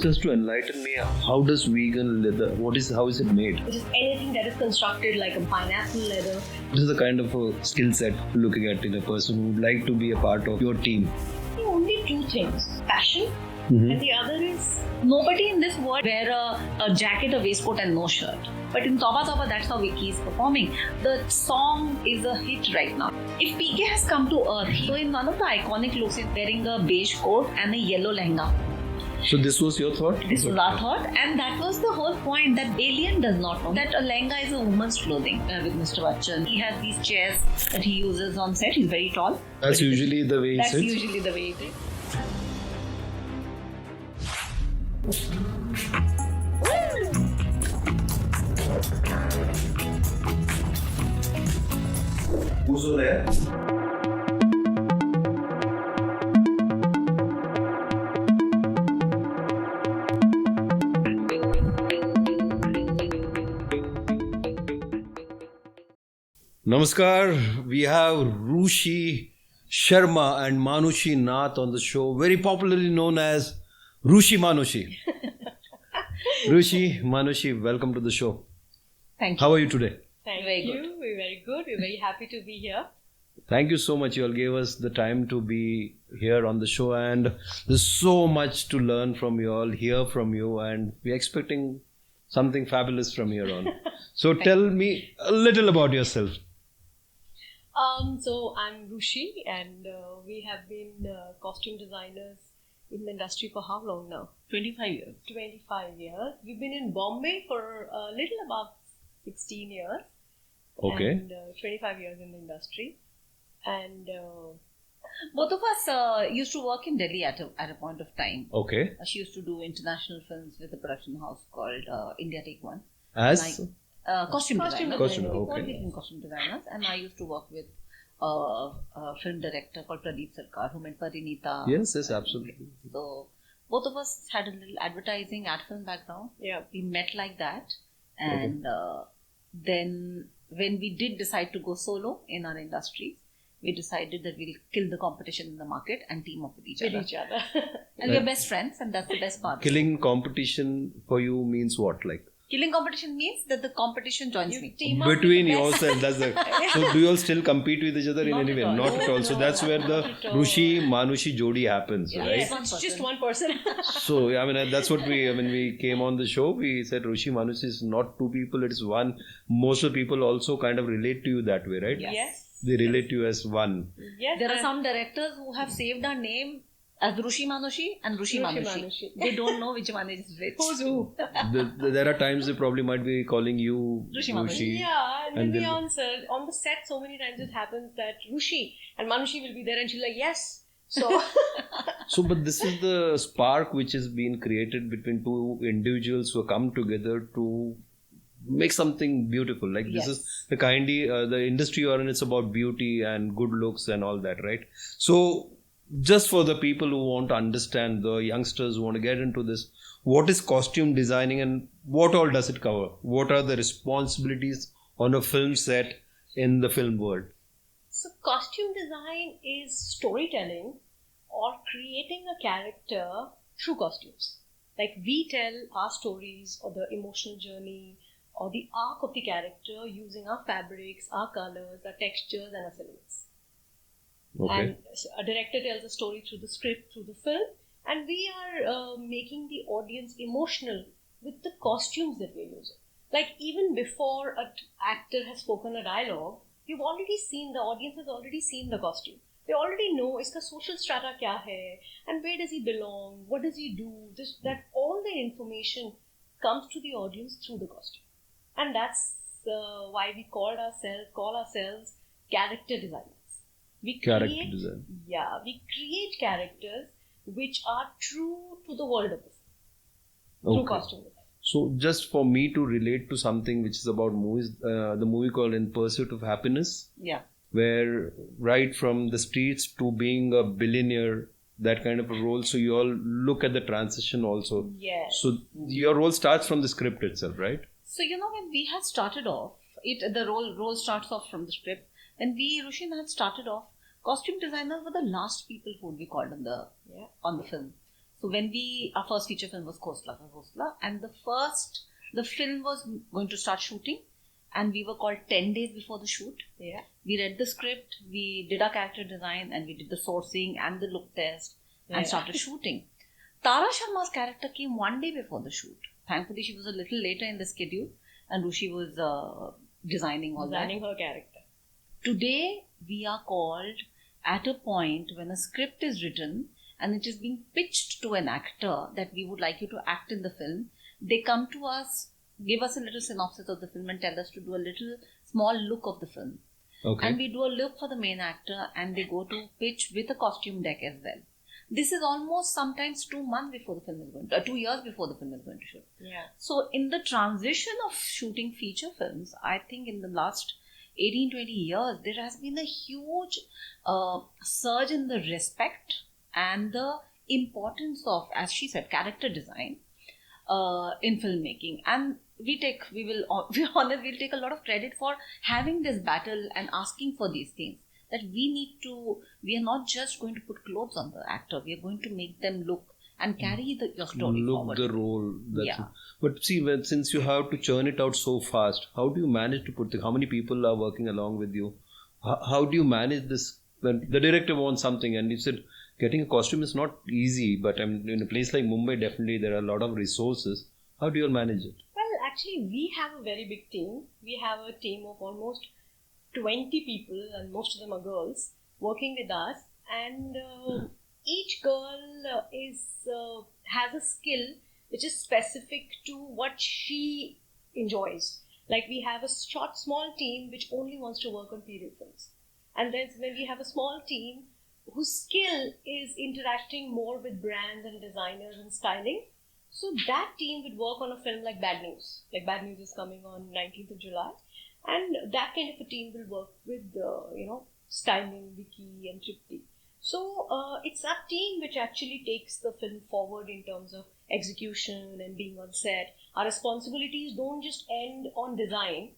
Just to enlighten me, how does vegan leather, how is it made? Which is anything that is constructed like a pineapple leather. What is the kind of a skill set you're looking at in a person who would like to be a part of your team? Only two things: passion, and the other is nobody in this world wear a jacket, a waistcoat, and no shirt. But in Tauba Tauba, that's how Vicky is performing. The song is a hit right now. If PK has come to earth, so in one of the iconic looks, he's wearing a beige coat and a yellow lehenga. So this was your thought? This was our thought, and that was the whole point, that alien does not know that a lehenga is a woman's clothing. With Mr. Bachchan, he has these chairs that he uses on set. He's very tall. That's usually the way it That's sits? usually the way it is. Who's over there? Namaskar, we have Rushi Sharma and Manushi Nath on the show, very popularly known as Rushi Manushi. Rushi, Manushi, welcome to the show. Thank you. How are you today? Thank you. We're very good. We're very happy to be here. Thank you so much. You all gave us the time to be here on the show, and there's so much to learn from you all, hear from you, and we're expecting something fabulous from here on. So tell me a little about yourself. So I'm Rushi, and we have been costume designers in the industry for how long now? 25 years. 25 years. We've been in Bombay for a little above 16 years. Okay. And 25 years in the industry. And Both of us used to work in Delhi at a point of time. Okay. She used to do international films with a production house called India Take One. As? Costume designers. Costume, We okay. called it in costume designers. And I used to work with a film director called Pradeep Sarkar, who met Parinita. Yes, absolutely. So both of us had a little advertising ad film background. yeah. We met like that, and then when we did decide to go solo in our industries, we decided that we'll kill the competition in the market and team up with each other. And we are best friends, and that's the best part. Killing competition for you means what? Like Killing competition means that the competition joins me. team up with between the best. yourself, that's the. So do you all still compete with each other in Not any at way? all. Not at all. So No, that's where the not at all. Rushi Manushi Jodi happens, Yeah. right? Yes. It's just one person. So I mean that's what we came on the show, we said Rushi Manushi is not two people, it is one. Most of the people also kind of relate to you that way, right? Yes. They relate to you as one. Yes. There are some directors who have saved our name as Rushi Manushi and Rushi Rushi Manushi. Manushi. They don't know which one is which. Who's who? There are times they probably might be calling you Rushi Manushi. Yeah, and then And we they'll- answered. On the set, so many times it happens that Rushi and Manushi will be there, and she's like, yes. So, So, but this is the spark which has been created between two individuals who come together to make something beautiful. Like this Yes. is the the industry you're in, it's about beauty and good looks and all that, right? So, just for the people who want to understand, the youngsters who want to get into this, what is costume designing and what all does it cover? What are the responsibilities on a film set in the film world? so costume design is storytelling or creating a character through costumes. Like we tell our stories or the emotional journey or the arc of the character using our fabrics, our colors, our textures, and our silhouettes. Okay. And a director tells a story through the script, through the film, and we are making the audience emotional with the costumes that we're using. Like even before an actor has spoken a dialogue, the audience has already seen the costume. They already know iska social strata kya hai, and where does he belong, what does he do, that all the information comes to the audience through the costume. And that's why we call ourselves character designers. We Character create, design. Yeah, we create characters which are true to the world of the film through Okay. costume design. So, just for me to relate to something which is about movies, the movie called In Pursuit of Happiness, Yeah. where right from the streets to being a billionaire, that kind of a role. So, you all look at the transition also. Yes. So, your role starts from the script itself, right? So, when we had started off, the role starts off from the script. When Rushi and I had started off, costume designers were the last people who would be called on the film. So when our first feature film was Khosla, and the film was going to start shooting, and we were called 10 days before the shoot. Yeah. We read the script, we did our character design, and we did the sourcing and the look test, and started shooting. Tara Sharma's character came 1 day before the shoot. Thankfully, she was a little later in the schedule, and Rushi was designing her character. Today, we are called at a point when a script is written and it is being pitched to an actor that we would like you to act in the film. They come to us, give us a little synopsis of the film, and tell us to do a little small look of the film. Okay. And we do a look for the main actor, and they go to pitch with a costume deck as well. This is almost sometimes 2 months before the film is going to, 2 years before the film is going to shoot. Yeah. So in the transition of shooting feature films, I think in the last 18-20 years, there has been a huge surge in the respect and the importance of, as she said, character design in filmmaking. And we'll take a lot of credit for having this battle and asking for these things. That we are not just going to put clothes on the actor, we are going to make them look and carry your story forward. The role. Yeah. It. But see, since you have to churn it out so fast, how do you manage to how many people are working along with you? How do you manage this? When the director wants something and you said, getting a costume is not easy, but in a place like Mumbai, definitely there are a lot of resources. How do you all manage it? Well, actually, we have a very big team. We have a team of almost 20 people, and most of them are girls, working with us. And each girl has a skill which is specific to what she enjoys. Like we have a small team which only wants to work on period films. And then we have a small team whose skill is interacting more with brands and designers and styling. So that team would work on a film like Bad News. Like Bad News is coming on 19th of July. And that kind of a team will work with, styling, Vicky and Tripti. So it's a team which actually takes the film forward in terms of execution and being on set. Our responsibilities don't just end on design.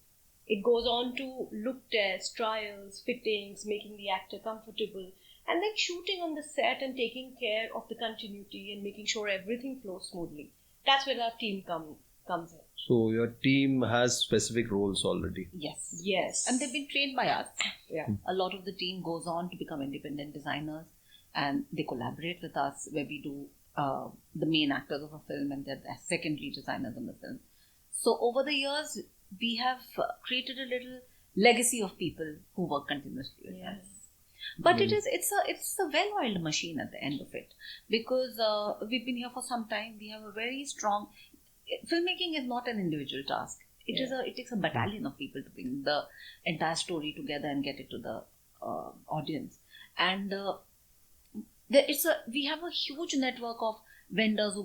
It goes on to look tests, trials, fittings, making the actor comfortable, and then shooting on the set and taking care of the continuity and making sure everything flows smoothly. That's where our team comes in. So your team has specific roles already. Yes. And they've been trained by us. Yeah. A lot of the team goes on to become independent designers, and they collaborate with us where we do the main actors of a film and they're the secondary designers on the film. So over the years, we have created a little legacy of people who work continuously with us. But it's a well-oiled machine at the end of it, because we've been here for some time. We have a very strong filmmaking is not an individual task. It takes a battalion of people to bring the entire story together and get it to the audience. And we have a huge network of vendors who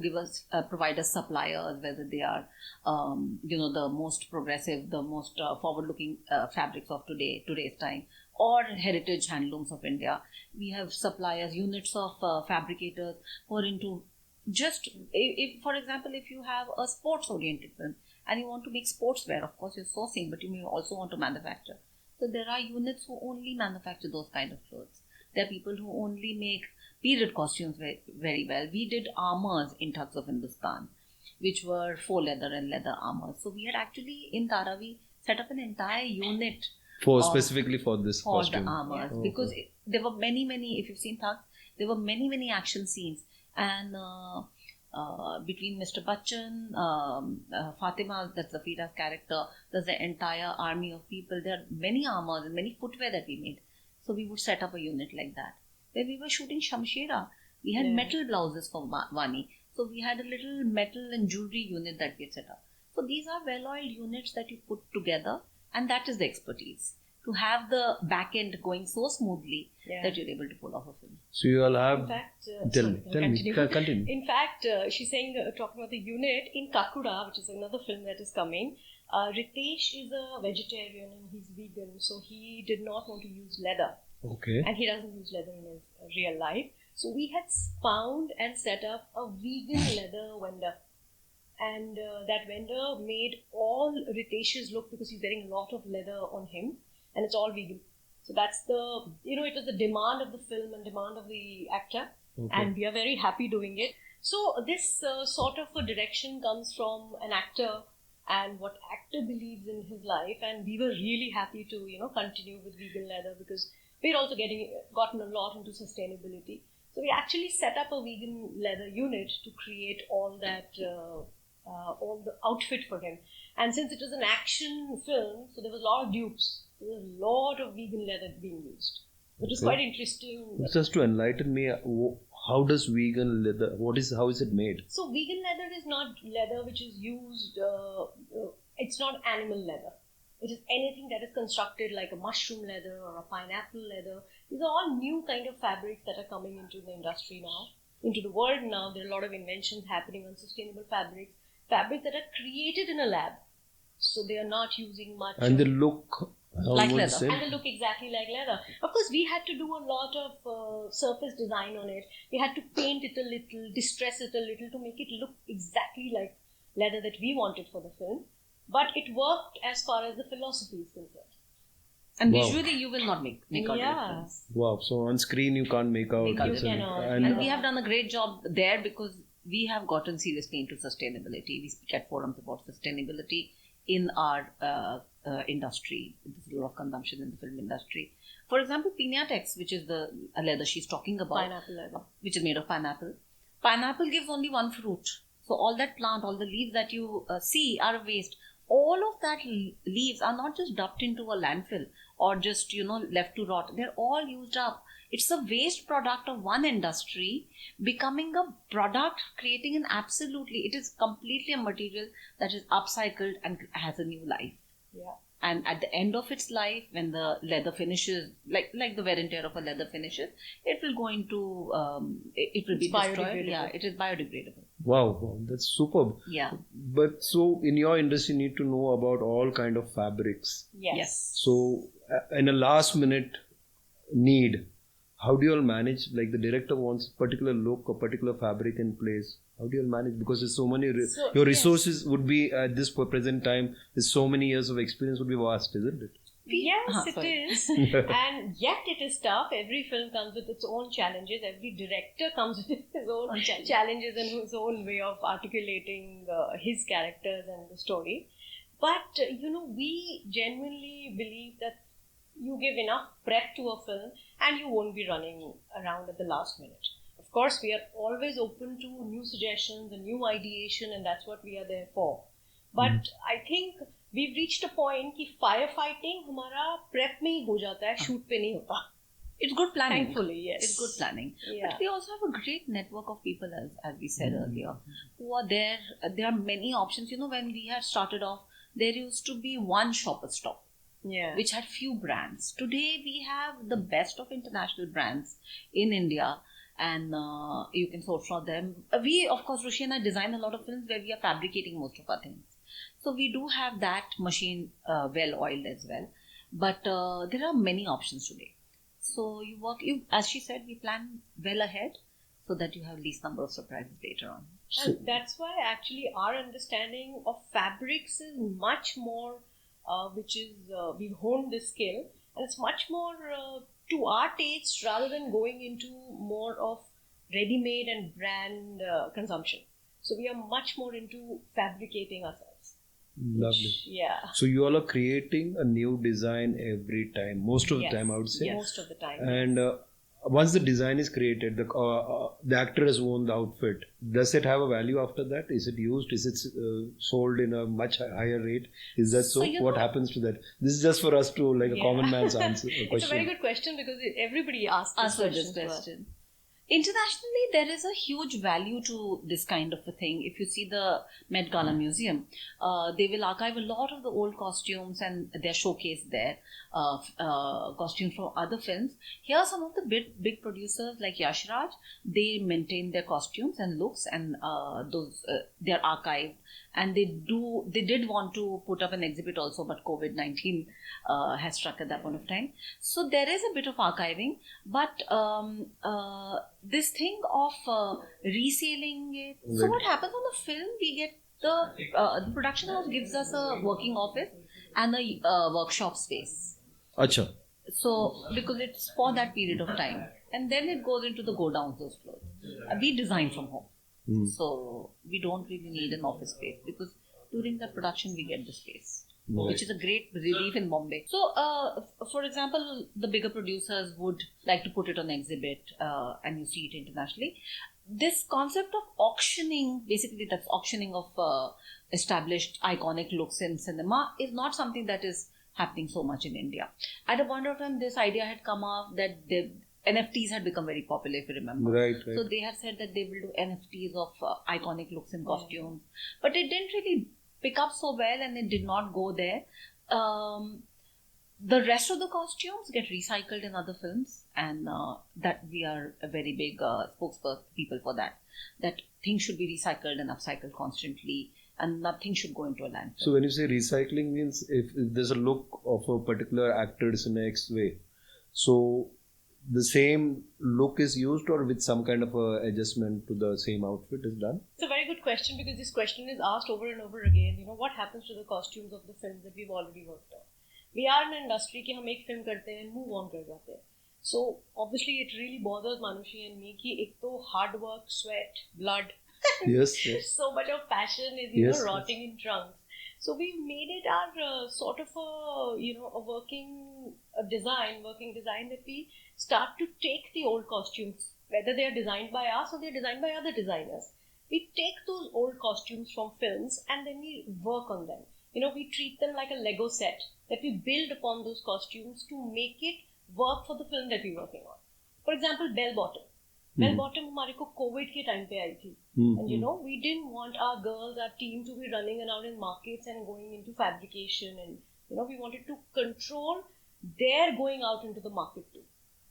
provide us suppliers, whether they are the most progressive, the most forward-looking fabrics of today's time, or heritage handlooms of India. We have suppliers, units of fabricators who are into if for example, if you have a sports-oriented film and you want to make sportswear, of course you're sourcing, but you may also want to manufacture. So there are units who only manufacture those kind of clothes. There are people who only make period costumes very, very well. We did armors in Tugs of Hindustan, which were faux leather and leather armors. So we had actually, in Tara, we set up an entire unit specifically for this costume. The armors. Because there were many, if you've seen Tugs, there were many action scenes. And between Mr. Bachchan, Fatima, that's Zafira's character, there's an entire army of people. There are many armors and many footwear that we made. So we would set up a unit like that. When we were shooting Shamshera, we had metal blouses for Vani. So we had a little metal and jewelry unit that we had set up. So these are well-oiled units that you put together, and that is the expertise. To have the back end going so smoothly that you're able to pull off a film. So you all have... In fact, continue. In fact, she's saying, talking about the unit, in Kakuda, which is another film that is coming, Ritesh is a vegetarian and he's vegan, so he did not want to use leather. Okay. And he doesn't use leather in his real life. So we had found and set up a vegan leather vendor. And that vendor made all Ritesh's look, because he's wearing a lot of leather on him. And it's all vegan. So that's it was the demand of the film and demand of the actor. Okay. And we are very happy doing it. So this sort of a direction comes from an actor and what actor believes in his life, and we were really happy to continue with vegan leather because we're also gotten a lot into sustainability. So we actually set up a vegan leather unit to create all that all the outfit for him. And since it was an action film, so there was a lot of dupes. There was a lot of vegan leather being used, which was quite interesting. Just to enlighten me, how does vegan leather? How is it made? So vegan leather is not leather which is used. It's not animal leather. It is anything that is constructed like a mushroom leather or a pineapple leather. These are all new kind of fabrics that are coming into the industry now, into the world now. There are a lot of inventions happening on sustainable fabrics that are created in a lab. So they are not using much. And they look Like leather. same. And they look exactly like leather. Of course, we had to do a lot of surface design on it. We had to paint it a little, distress it a little to make it look exactly like leather that we wanted for the film. But it worked as far as the philosophy is concerned. And Wow. visually, you will not make out the Yeah. difference. Wow. So on screen you can't make out. Make out it's the a- difference. And we have done a great job there because we have gotten seriously into sustainability. We speak at forums about sustainability in our industry. There's a lot of consumption in the film industry. For example, Pinatex, which is the leather she's talking about, Pineapple leather. which is made of pineapple. Pineapple gives only one fruit. So all that plant, all the leaves that you see are waste. All of that leaves are not just dumped into a landfill or just, left to rot. They're all used up. It's a waste product of one industry becoming a product, creating it is completely a material that is upcycled and has a new life. Yeah. And at the end of its life, when the leather finishes, like the wear and tear of a leather finishes, it will go into, it will be It's destroyed. biodegradable. Yeah, it is biodegradable. Wow, that's superb. Yeah. But so in your industry, you need to know about all kind of fabrics. Yes. So in a last minute need, how do you all manage? Like the director wants a particular look, a particular fabric in place. How do you all manage? Because there's so many. So, Your yes. resources would be at this present time. There's so many years of experience would be vast, isn't it? Yes, it Sorry. is. And yet it is tough. Every film comes with its own challenges. Every director comes with his own challenges and his own way of articulating his characters and the story. But, we genuinely believe that you give enough prep to a film and you won't be running around at the last minute. Of course, we are always open to new suggestions and new ideation, and that's what we are there for. But I think we've reached a point कि firefighting हमारा prep में ही हो जाता है, shoot पे नहीं होता. It's good planning. Thankfully, yes. It's good planning. Yeah. But we also have a great network of people, as we said earlier, who are there. There are many options. When we had started off, there used to be one shopper stop, Yeah. which had few brands. Today, we have the best of international brands in India, and you can source from them. We, of course, Rushi and I design a lot of films where we are fabricating most of our things. So we do have that machine well oiled as well. But there are many options today. So as she said, we plan well ahead so that you have least number of surprises later on. And that's why actually our understanding of fabrics is much more, we've honed this skill, and it's much more to our taste rather than going into more of ready-made and brand consumption. So we are much more into fabricating ourselves. Lovely. Yeah. So you all are creating a new design every time. Most of the Yes. time, I would say. Yes. Most of the time. And once the design is created, the actor has worn the outfit. Does it have a value after that? Is it used? Is it sold in a much higher rate? Is that so? So, What happens to that? This is just for us to like a Yeah. common man's answer. It's a very good question because everybody asks Answer this this question. question. Internationally, there is a huge value to this kind of a thing. If you see the Met Gala Museum, they will archive a lot of the old costumes and they're showcased there, costumes from other films. Here, some of the big producers like Yash Raj, they maintain their costumes and looks, and they're archived. And they did want to put up an exhibit also, but COVID-19 has struck at that point of time. So there is a bit of archiving, but this thing of reselling it. So what happens on the film? We get the production house gives us a working office and a workshop space. Acha. So because it's for that period of time, and then it goes into the go downs those clothes. We design from home. So we don't really need an office space because during the production we get the space. Right. Which is a great relief in Bombay. So, for example, the bigger producers would like to put it on exhibit and you see it internationally. This concept of auctioning, basically that's auctioning of established iconic looks in cinema, is not something that is happening so much in India. At a point of time, this idea had come up that the NFTs had become very popular, if you remember. Right. So they have said that they will do NFTs of iconic looks and costumes. But it didn't really pick up so well and it did not go there. The rest of the costumes get recycled in other films, and that we are a very big spokespeople for that. That things should be recycled and upcycled constantly, and nothing should go into a landfill. So when you say recycling means if there's a look of a particular actor is in X way, so the same look is used or with some kind of a adjustment to the same outfit is done? It's a very good question because this question is asked over and over again. You know, what happens to the costumes of the films that we've already worked on? We are in an industry कि हम एक film करते हैं and move on कर जाते हैं. So obviously it really bothers Manushi and me कि एक तो hard work, sweat, blood, Yes. so much of passion is rotting in trunks. So we made it our sort of a working design that we start to take the old costumes, whether they are designed by us or they are designed by other designers. We take those old costumes from films and then we work on them. You know, we treat them like a Lego set that we build upon those costumes to make it work for the film that we're working on. For example, Bell Bottom. Bell Bottom हमारे को COVID के time पे आई थी. And you know, we didn't want our girls, our team to be running around in markets and going into fabrication, and you know, we wanted to control their going out into the market too.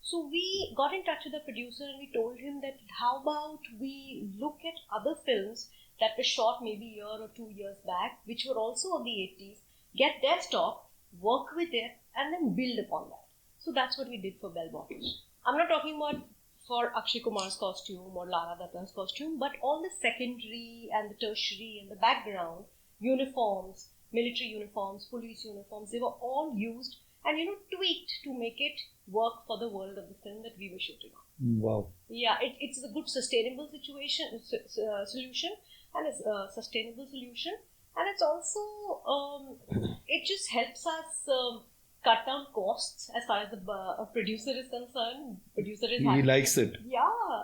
So we got in touch with the producer and we told him that how about we look at other films that were shot maybe a year or 2 years back, which were also of the 80s, get their stock, work with it, and then build upon that. So that's what we did for Bell Bottom. I'm not talking about for Akshay Kumar's costume or Lara Datta's costume, but all the secondary and the tertiary and the background uniforms, military uniforms, police uniforms, they were all used and tweaked to make it work for the world of the film that we were shooting on. Wow. Yeah, it's a good sustainable solution, and it's a sustainable solution, and it's also it just helps us cut down costs as far as the producer is concerned. Producer is He happy. likes it. Yeah,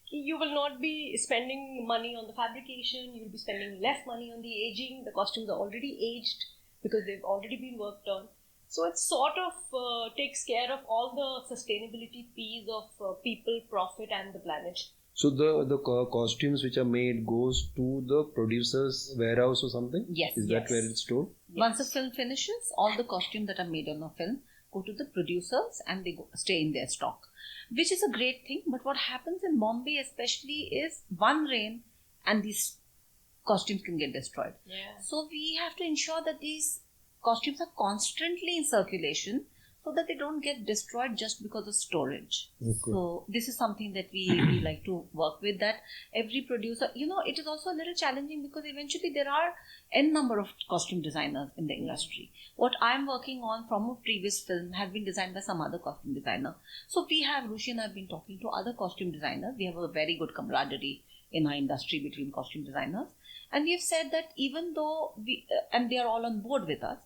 you will not be spending money on the fabrication. You will be spending less money on the aging. The costumes are already aged because they've already been worked on. So it sort of takes care of all the sustainability piece of people, profit, and the planet. So the costumes which are made goes to the producer's warehouse or something? Yes. Is that where it's stored? Once the film finishes, all the costumes that are made on a film go to the producers and they stay in their stock, which is a great thing. But what happens in Bombay especially is one rain and these costumes can get destroyed. Yeah. So we have to ensure that these costumes are constantly in circulation so that they don't get destroyed just because of storage. Okay. So this is something that we like to work with, that every producer, it is also a little challenging because eventually there are n number of costume designers in the industry. What I'm working on from a previous film has been designed by some other costume designer. So Rushi and I have been talking to other costume designers. We have a very good camaraderie in our industry between costume designers. And we have said that even though and they are all on board with us,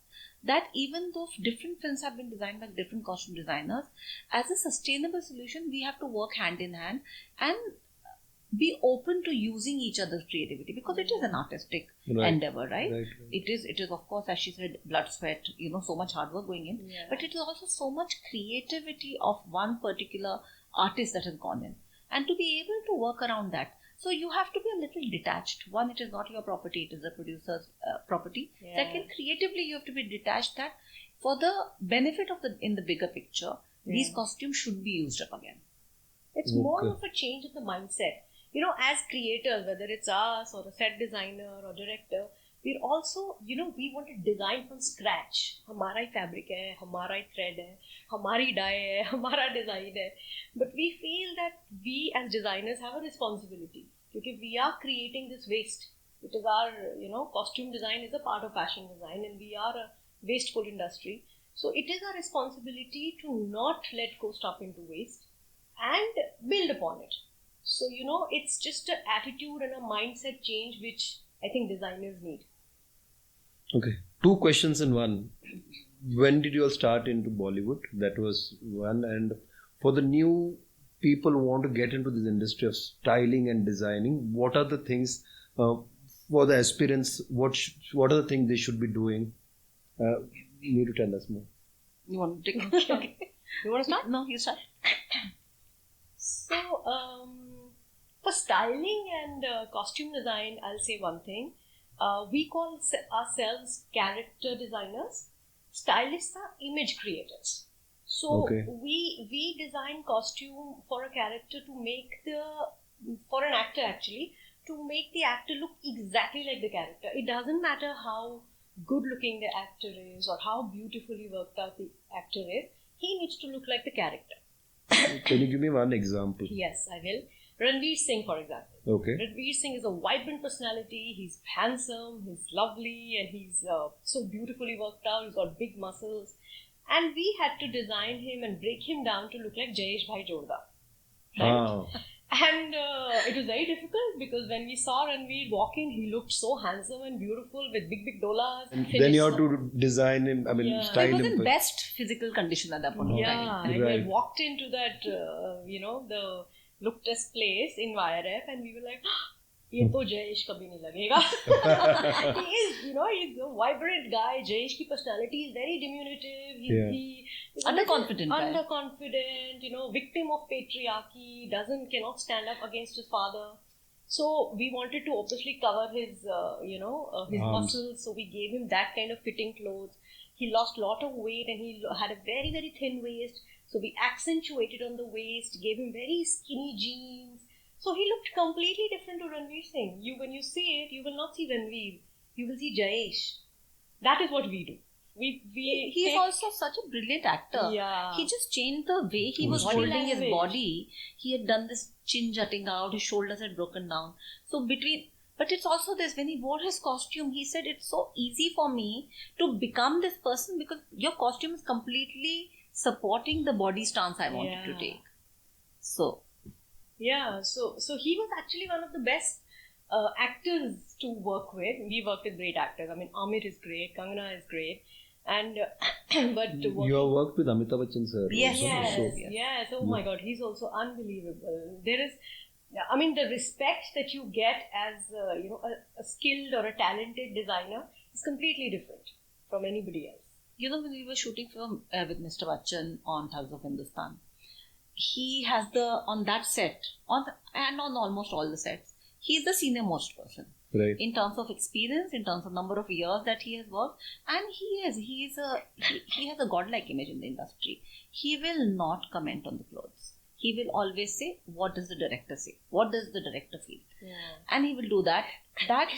that even though different films have been designed by different costume designers, as a sustainable solution, we have to work hand in hand and be open to using each other's creativity, because it is an artistic endeavor, right? It is of course, as she said, blood, sweat, so much hard work going in, but it is also so much creativity of one particular artist that has gone in, and to be able to work around that. So you have to be a little detached. One, it is not your property, it is the producer's property. Yeah. Second, creatively you have to be detached, that for the benefit of in the bigger picture, these costumes should be used up again. It's more of a change in the mindset. As creators, whether it's us or a set designer or director, we're also, we want to design from scratch. हमारा ही fabric है, हमारा ही thread है, हमारी dye है, हमारा design है. But we feel that we as designers have a responsibility, because we are creating this waste. It is our, costume design is a part of fashion design, and we are a wasteful industry. So it is our responsibility to not let go stuff into waste and build upon it. So, it's just an attitude and a mindset change which I think designers need. Okay. Two questions in one. When did you all start into Bollywood? That was one. And for the new people who want to get into this industry of styling and designing, what are the things for the aspirants? What are the things they should be doing? You need to tell us more. You want to take Okay. You want to start? No, you start. So, for styling and costume design, I'll say one thing. We call ourselves character designers. Stylists are image creators. So, Okay. we design costume for a character for an actor actually, to make the actor look exactly like the character. It doesn't matter how good looking the actor is or how beautifully worked out the actor is. He needs to look like the character. Can you give me one example? Yes, I will. Ranveer Singh, for example. Okay. Ranveer Singh is a vibrant personality. He's handsome, he's lovely, and he's so beautifully worked out. He's got big muscles. And we had to design him and break him down to look like Jayesh Bhai Jodha. Ah. And it was very difficult because when we saw Ranveer walk in, he looked so handsome and beautiful with big dollars. And then you have to design him, Yeah. style He was him. in best physical condition at that point of Yeah, time. and we Right. had walked into that, the look test place in YRF, and we were like, ये तो जयेश कभी नहीं लगेगा. He's a vibrant guy. Jayesh की personality is very diminutive. Yeah. He's Underconfident guy. underconfident, victim of patriarchy, cannot stand up against his father. So we wanted to obviously cover his, his Arms. muscles. So we gave him that kind of fitting clothes. He lost a lot of weight and he had a very, very thin waist. So we accentuated on the waist, gave him very skinny jeans. So he looked completely different to Ranveer Singh. When you see it, you will not see Ranveer. You will see Jayesh. That is what we do. He is also such a brilliant actor. Yeah. He just changed the way he was Body holding his language. body. He had done this chin jutting out, his shoulders had broken down. So but it's also this, when he wore his costume, he said it's so easy for me to become this person because your costume is completely supporting the body stance I wanted to Yeah. take. So, Yeah, so he was actually one of the best actors to work with. We worked with great actors. I mean, Amir is great, Kangana is great, and but You have worked with Amitabh Bachchan sir. Yes, also. yes. Oh my God, he's also unbelievable. There is, I mean, the respect that you get as a skilled or a talented designer is completely different from anybody else. when we were shooting film with Mr. Bachchan on Thugs of Hindustan, he has on that set, and on almost all the sets, he's the senior most person. Right. In terms of experience, in terms of number of years that he has worked, and he has a godlike image in the industry. He will not comment on the clothes. He will always say, what does the director say? What does the director feel? Yeah. And he will do that. That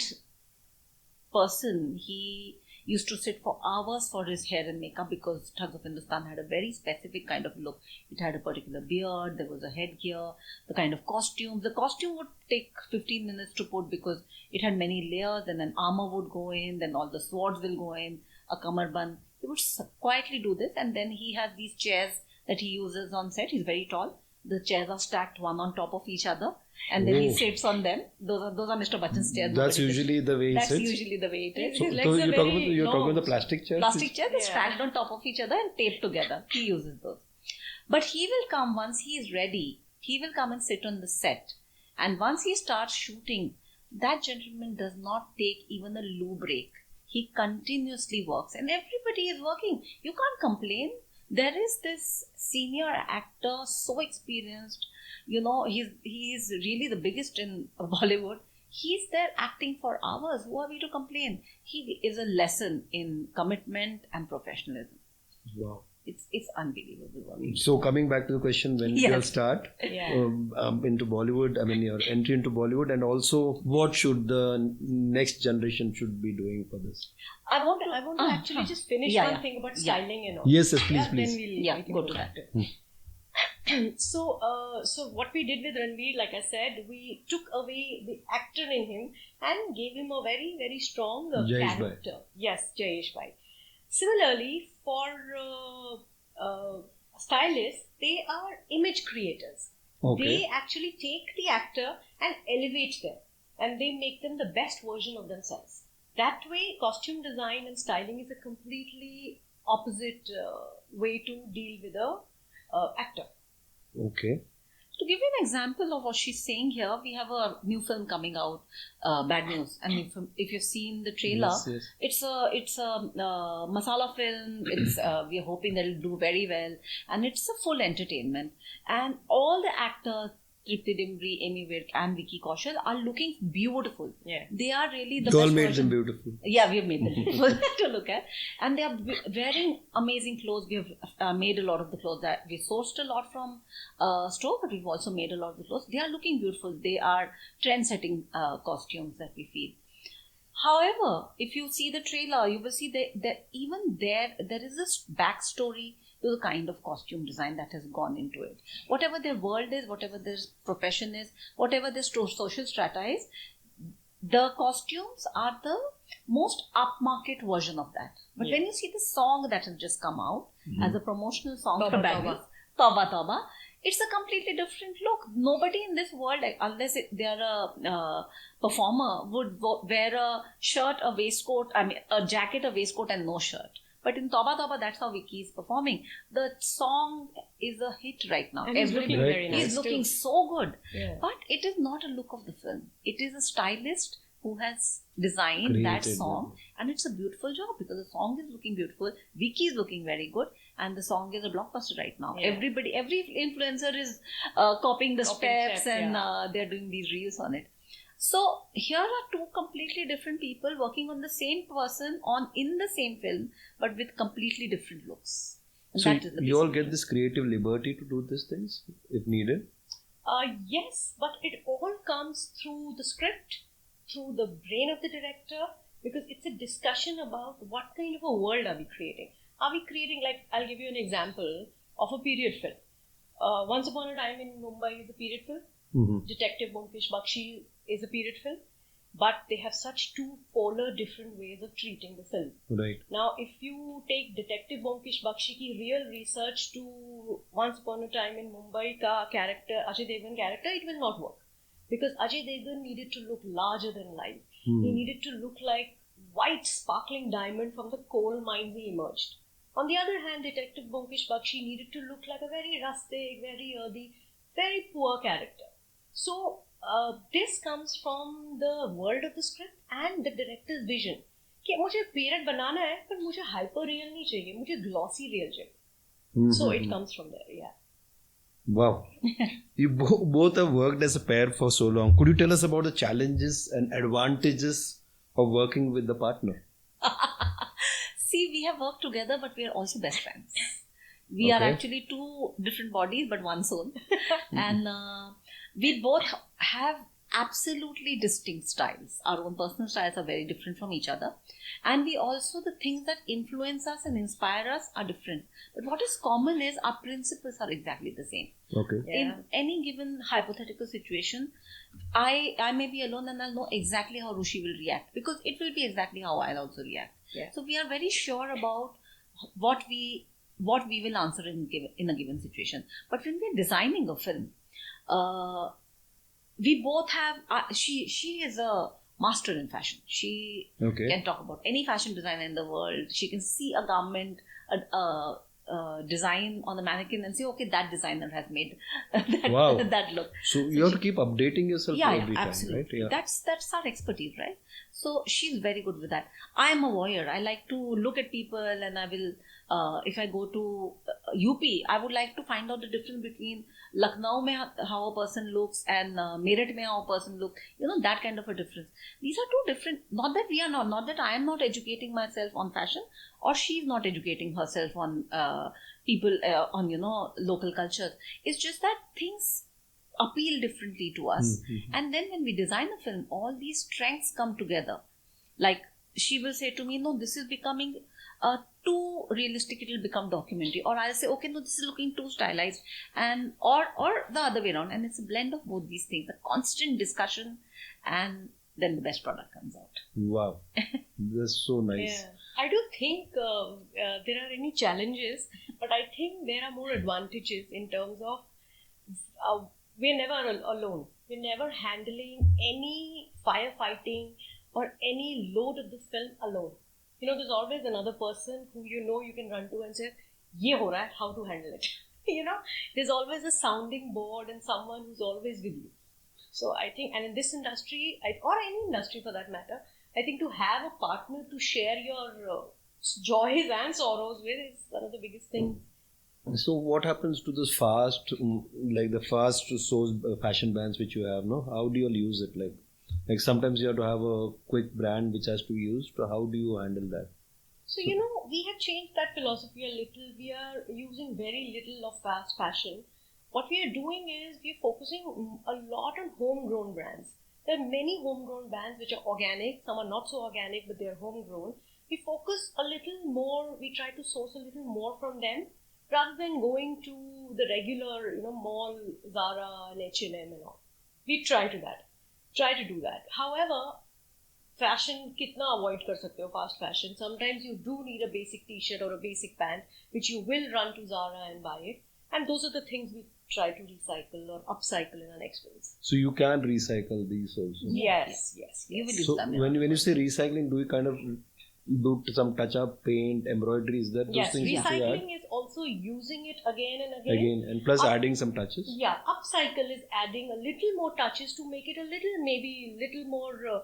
person, he used to sit for hours for his hair and makeup because Thugs of Hindustan had a very specific kind of look. It had a particular beard, there was a headgear, the kind of costume. The costume would take 15 minutes to put because it had many layers, and then armor would go in, then all the swords will go in, a kamarband. He would quietly do this, and then he has these chairs that he uses on set. He's very tall. The chairs are stacked one on top of each other, and then he Oh. sits on them. Those are Mr. Bachchan's chairs. That's Nobody sits. usually the way he That's sits. usually the way it is. So, His legs so are you're talking very about the long. plastic chairs? Plastic chairs are Yeah. stacked on top of each other and taped together. He uses those. But he will come once he is ready. He will come and sit on the set. And once he starts shooting, that gentleman does not take even a loo break. He continuously works, and everybody is working. You can't complain. There is this senior actor, so experienced. He's really the biggest in Bollywood. He's there acting for hours. Who are we to complain? He is a lesson in commitment and professionalism. Wow. It's unbelievable what we do. So coming back to the question, when did you all Yes. start Yeah. into Bollywood? I mean, your entry into Bollywood, and also what should the next generation should be doing for this? I want to actually just finish Yeah, one yeah. thing about Yeah. styling and all. Yes, yes, please, Yeah, please. Then we'll, Yeah, we can go to back that. to it. So what we did with Ranveer, like I said, we took away the actor in him and gave him a very, very strong Jayesh Bhai. character. Yes, Jayesh Bhai. Similarly, for stylists, they are image creators. Okay. They actually take the actor and elevate them, and they make them the best version of themselves. That way, costume design and styling is a completely opposite way to deal with a actor. Okay. To give you an example of what she's saying here, we have a new film coming out, Bad News. And if you've seen the trailer, Yes. it's a masala film. It's we're hoping that it'll do very well, and it's a full entertainment. And all the actors, Tripti Dimri, Amy Virk, and Vicky Kaushal, are looking beautiful. Yeah. They are really the Girl best made version. them beautiful. Yeah, we have made them beautiful to look at. And they are wearing amazing clothes. We have made a lot of the clothes that we sourced a lot from store, but we've also made a lot of the clothes. They are looking beautiful. They are trend-setting costumes that we feel. However, if you see the trailer, you will see that even there is this backstory to the kind of costume design that has gone into it. Whatever their world is, whatever their profession is, whatever their social strata is, the costumes are the most upmarket version of that. But when you see the song that has just come out as a promotional song Tauba for Bad Tauba. News, Tauba Tauba, it's a completely different look. Nobody in this world, unless they are a performer, would wear a shirt, a waistcoat, a jacket, a waistcoat, and no shirt. But in Tauba Tauba, that's how Vicky is performing. The song is a hit right now. And he's looking Right. very nice. He's looking too. so good. Yeah. But it is not a look of the film. It is a stylist who has designed that Created song, and it's a beautiful job because the song is looking beautiful. Vicky is looking very good, and the song is a blockbuster right now. Yeah. Every influencer is copying the Copying steps, steps, and yeah. they're doing these reels on it. So here are two completely different people working on the same person in the same film, but with completely different looks. And So that is the you all basic get this creative liberty to do these things if needed. Yes, but it all comes through the script, through the brain of the director, because it's a discussion about what kind of a world are we creating. Are we creating, like, I'll give you an example of a period film. Once Upon a Time in Mumbai is a period film. Mm-hmm. Detective Bonkish Bakshi is a period film. But they have such two polar different ways of treating the film. Right. Now, if you take Detective Bonkish Bakshi ki real research to Once Upon a Time in Mumbai ka character, Ajay Devgan character, it will not work. Because Ajay Devgan needed to look larger than life. He needed to look like white sparkling diamond from the coal mines he emerged. On the other hand, Detective Bonkish Bakshi needed to look like a very rustic, very earthy, very poor character. So, this comes from the world of the script and the director's vision. कि मुझे period बनाना है पर मुझे hyper real नहीं चाहिए, मुझे glossy real चाहिए. So it comes from there, yeah. Wow. You both have worked as a pair for so long. Could you tell us about the challenges and advantages of working with the partner? See, we have worked together, but we are also best friends. We are Okay. actually two different bodies, but one soul. And we both have absolutely distinct styles. Our own personal styles are very different from each other. And we also, the things that influence us and inspire us are different. But what is common is our principles are exactly the same. Okay. Yeah. In any given hypothetical situation, I may be alone and I'll know exactly how Rushi will react because it will be exactly how I'll also react. Yeah. So we are very sure about what we will answer in a given situation. But when we're designing a film, we both have. She is a master in fashion. She Okay. can talk about any fashion designer in the world. She can see a garment, a design on the mannequin and say, okay, that designer has made that, Wow. that look. So you have to keep updating yourself Yeah, every time, absolutely. right? Yeah. That's our expertise, right? So she's very good with that. I am a voyeur. I like to look at people, and I will. If I go to UP, I would like to find out the difference between Lucknow mein how a person looks and Meerut mein how a person looks. You know, that kind of a difference. These are two different. Not that I am not educating myself on fashion, or she's not educating herself on people on local cultures. It's just that things appeal differently to us. And then when we design a film, all these strengths come together. Like she will say to me, no, this is becoming too realistic, it will become documentary. Or I'll say, okay, no, this is looking too stylized. And or the other way around. And it's a blend of both these things, a constant discussion, and then the best product comes out. Wow. That's so nice. Yeah. I don't think there are any challenges, but I think there are more advantages in terms of we're never alone. We're never handling any firefighting or any load of the film alone. You know, there's always another person who you can run to and say, "Ye ho raha hai, how to handle it." You know, there's always a sounding board and someone who's always with you. So I think, and in this industry, or any industry for that matter, I think to have a partner to share your joys and sorrows with is one of the biggest things. So what happens to those like the fast source fashion brands which you have? No, how do you all use it? Like sometimes you have to have a quick brand which has to be used. So how do you handle that? So we have changed that philosophy a little. We are using very little of fast fashion. What we are doing is we are focusing a lot on homegrown brands. There are many homegrown brands which are organic. Some are not so organic, but they are homegrown. We focus a little more. We try to source a little more from them, rather than going to the regular, mall, Zara and H&M and all. We try to do that. However, fashion kitna avoid kar sakte ho, fast fashion. Sometimes you do need a basic t-shirt or a basic pant, which you will run to Zara and buy it. And those are the things we try to recycle or upcycle in our next films. So you can recycle these also? Yes. You will use So them. when you say recycling, do you kind of do some touch-up, paint, embroidery? Is that those Yes, things which you add? recycling is also using it again and again. Again, and plus adding some touches? Yeah, upcycle is adding a little more touches to make it a little more,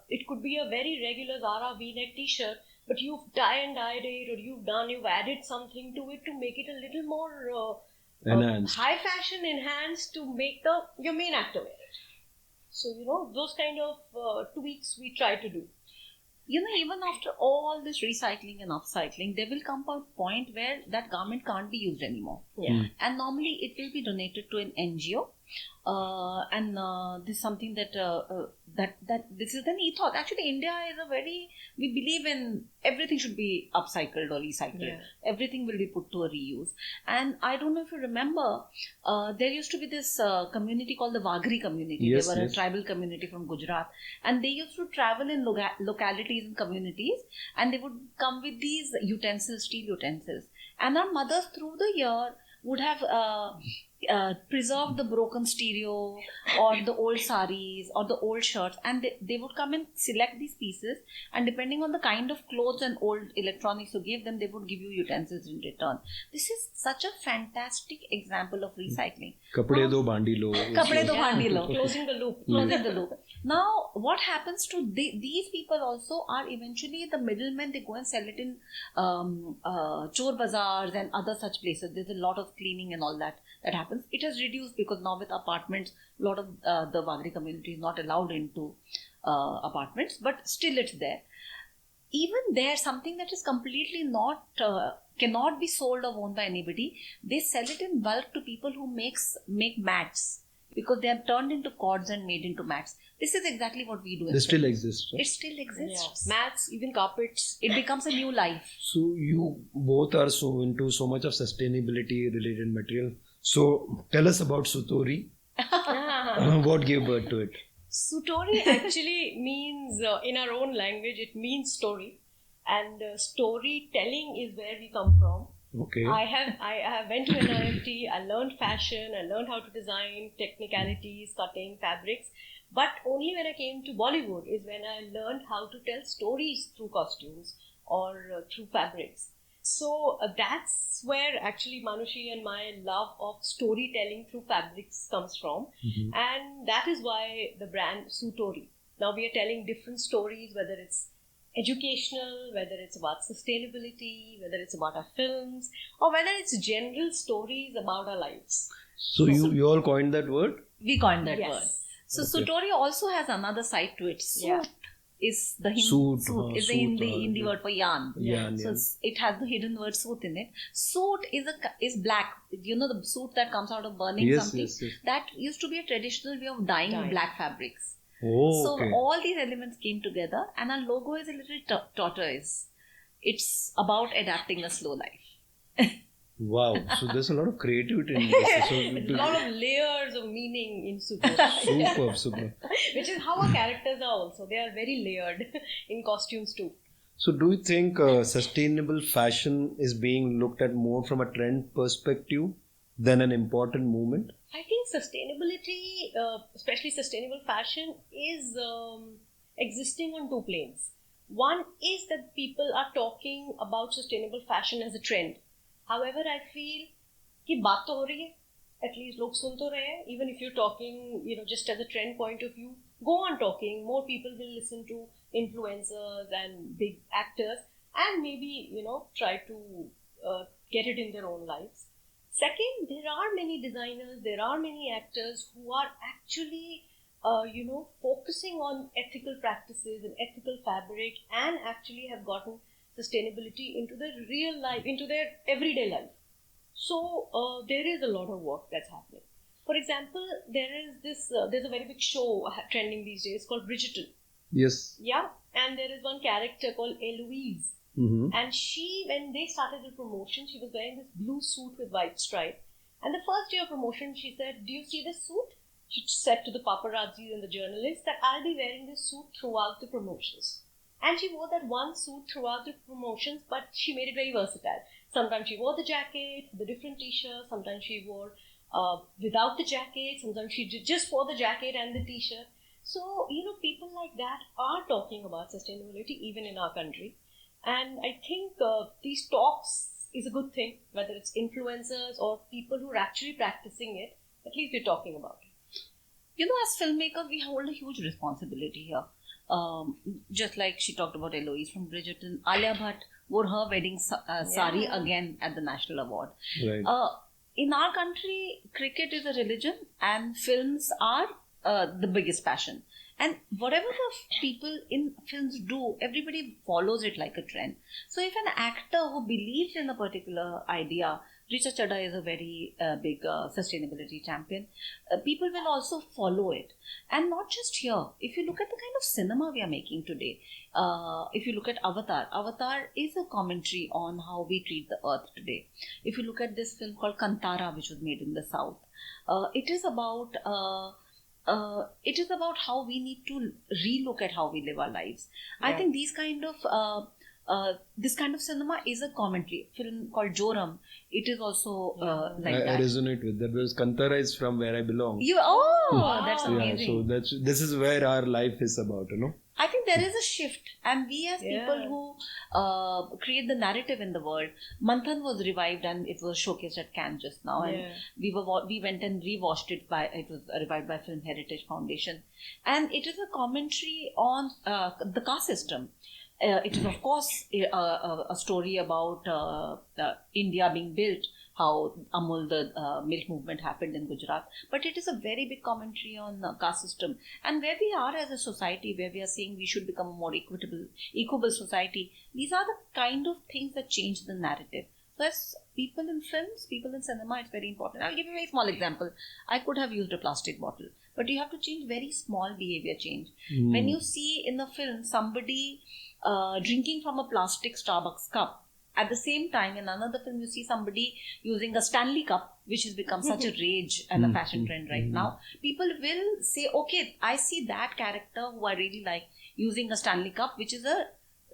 it could be a very regular Zara V-neck t-shirt, but you've dyed it, or you've added something to it to make it a little more Enhanced. high fashion enhanced to make your main actor wear it. So, those kind of tweaks we try to do. Even after all this recycling and upcycling, there will come a point where that garment can't be used anymore. Yeah. And normally it will be donated to an NGO. This is something that this is an ethos. Actually, India is we believe in everything should be upcycled or recycled. Yeah. Everything will be put to a reuse. And I don't know if you remember, there used to be this community called the Wagri community. Yes, they were yes. a tribal community from Gujarat, and they used to travel in localities and communities, and they would come with these steel utensils. And our mothers through the year would have preserved the broken stereo or the old saris or the old shirts, and they would come and select these pieces, and depending on the kind of clothes and old electronics you gave them, they would give you utensils in return. This is such a fantastic example of recycling. Kapde do bandi lo. Kapde do bandi lo. Closing the loop. Closing the loop. Now, what happens to these people also are eventually the middlemen. They go and sell it in chor bazaars and other such places. There's a lot of cleaning and all that happens. It has reduced because now with apartments, a lot of the Wagri community is not allowed into apartments, but still it's there. Even there, something that is completely not cannot be sold or owned by anybody, they sell it in bulk to people who make mats, because they are turned into cords and made into mats. This is exactly what we do. They still exist. Right? It still exists. Yeah. Mats, even carpets. It becomes a new life. So you both are so into so much of sustainability related material. So tell us about Sutori. What gave birth to it? Sutori actually means, in our own language, it means story. And storytelling is where we come from. Okay. I have went to NIFT, I learned fashion, I learned how to design, technicalities, cutting, fabrics. But only when I came to Bollywood is when I learned how to tell stories through costumes or through fabrics. So that's where actually Manushi and my love of storytelling through fabrics comes from. Mm-hmm. And that is why the brand Sutori. Now we are telling different stories, whether it's educational, whether it's about sustainability, whether it's about our films, or whether it's general stories about our lives. So you all coined that word? We coined that Yes. word. So Okay. Sutori also has another side to it. Suit Yeah. is the Hindi, Suit, is the suit, Hindi word for yarn. Yarn, So yarn. it has the hidden word suit in it. Suit is black. You know the suit that comes out of burning Yes, something? yes, yes. That used to be a traditional way of dyeing Dyeing. black fabrics. Oh, So okay. all these elements came together, and our logo is a little tortoise. It's about adapting a slow life. Wow. So there's a lot of creativity in this. A lot of layers of meaning in Sutori. Superb. Which is how our characters are also. They are very layered in costumes too. So do you think sustainable fashion is being looked at more from a trend perspective then an important movement? I think sustainability, especially sustainable fashion, is existing on two planes. One is that people are talking about sustainable fashion as a trend. However, I feel कि बात तो हो रही है, at least लोग सुन तो रहे हैं. Even if you're talking, just as a trend point of view, go on talking. More people will listen to influencers and big actors, and maybe try to get it in their own lives. Second, there are many designers, there are many actors who are actually, focusing on ethical practices and ethical fabric, and actually have gotten sustainability into their real life, into their everyday life. So there is a lot of work that's happening. For example, there's a very big show trending these days called Bridgerton. Yes. Yeah, and there is one character called Eloise. Mm-hmm. And she, when they started the promotion, she was wearing this blue suit with white stripe. And the first day of promotion, she said, "Do you see this suit?" She said to the paparazzi and the journalists that I'll be wearing this suit throughout the promotions. And she wore that one suit throughout the promotions, but she made it very versatile. Sometimes she wore the jacket, the different t-shirts. Sometimes she wore without the jacket. Sometimes she just wore the jacket and the t-shirt. So, people like that are talking about sustainability even in our country. And I think these talks is a good thing, whether it's influencers or people who are actually practicing it, at least we're talking about it. As filmmakers, we hold a huge responsibility here. Just like she talked about Eloise from Bridgerton, Alia Bhatt wore her wedding sari again at the National Award. Right. In our country, cricket is a religion and films are the biggest passion. And whatever the people in films do, everybody follows it like a trend. So if an actor who believes in a particular idea, Richa Chadha is a very big sustainability champion, people will also follow it. And not just here. If you look at the kind of cinema we are making today, if you look at Avatar is a commentary on how we treat the earth today. If you look at this film called Kantara, which was made in the south, it is about how we need to relook at how we live our lives. Yeah. I think this kind of cinema is a commentary. A film called Joram, it is also like that. I resonate with that because Kantara is from where I belong. That's amazing. Yeah, so this is where our life is about, I think there is a shift, and we as people who create the narrative in the world. Manthan was revived and it was showcased at Cannes just now, and we went and rewatched it. It was revived by Film Heritage Foundation, and it is a commentary on the caste system. It is of course a story about India being built, how Amul, the milk movement happened in Gujarat. But it is a very big commentary on the caste system. And where we are as a society, where we are saying we should become a more equable society, these are the kind of things that change the narrative. So as people in films, people in cinema, it's very important. I'll give you a very small example. I could have used a plastic bottle, but you have to change very small behavior change. When you see in the film somebody drinking from a plastic Starbucks cup, at the same time, in another film, you see somebody using a Stanley Cup, which has become such a rage and a fashion trend right now. People will say, okay, I see that character who I really like using a Stanley Cup, which is a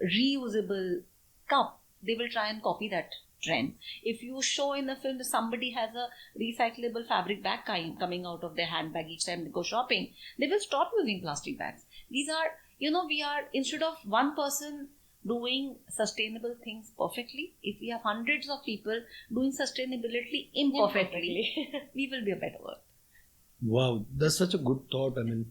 reusable cup. They will try and copy that trend. If you show in the film that somebody has a recyclable fabric bag coming out of their handbag each time they go shopping, they will stop using plastic bags. These are, we are, instead of one person doing sustainable things perfectly, if we have hundreds of people doing sustainability imperfectly, we will be a better world. Wow, that's such a good thought. I mean,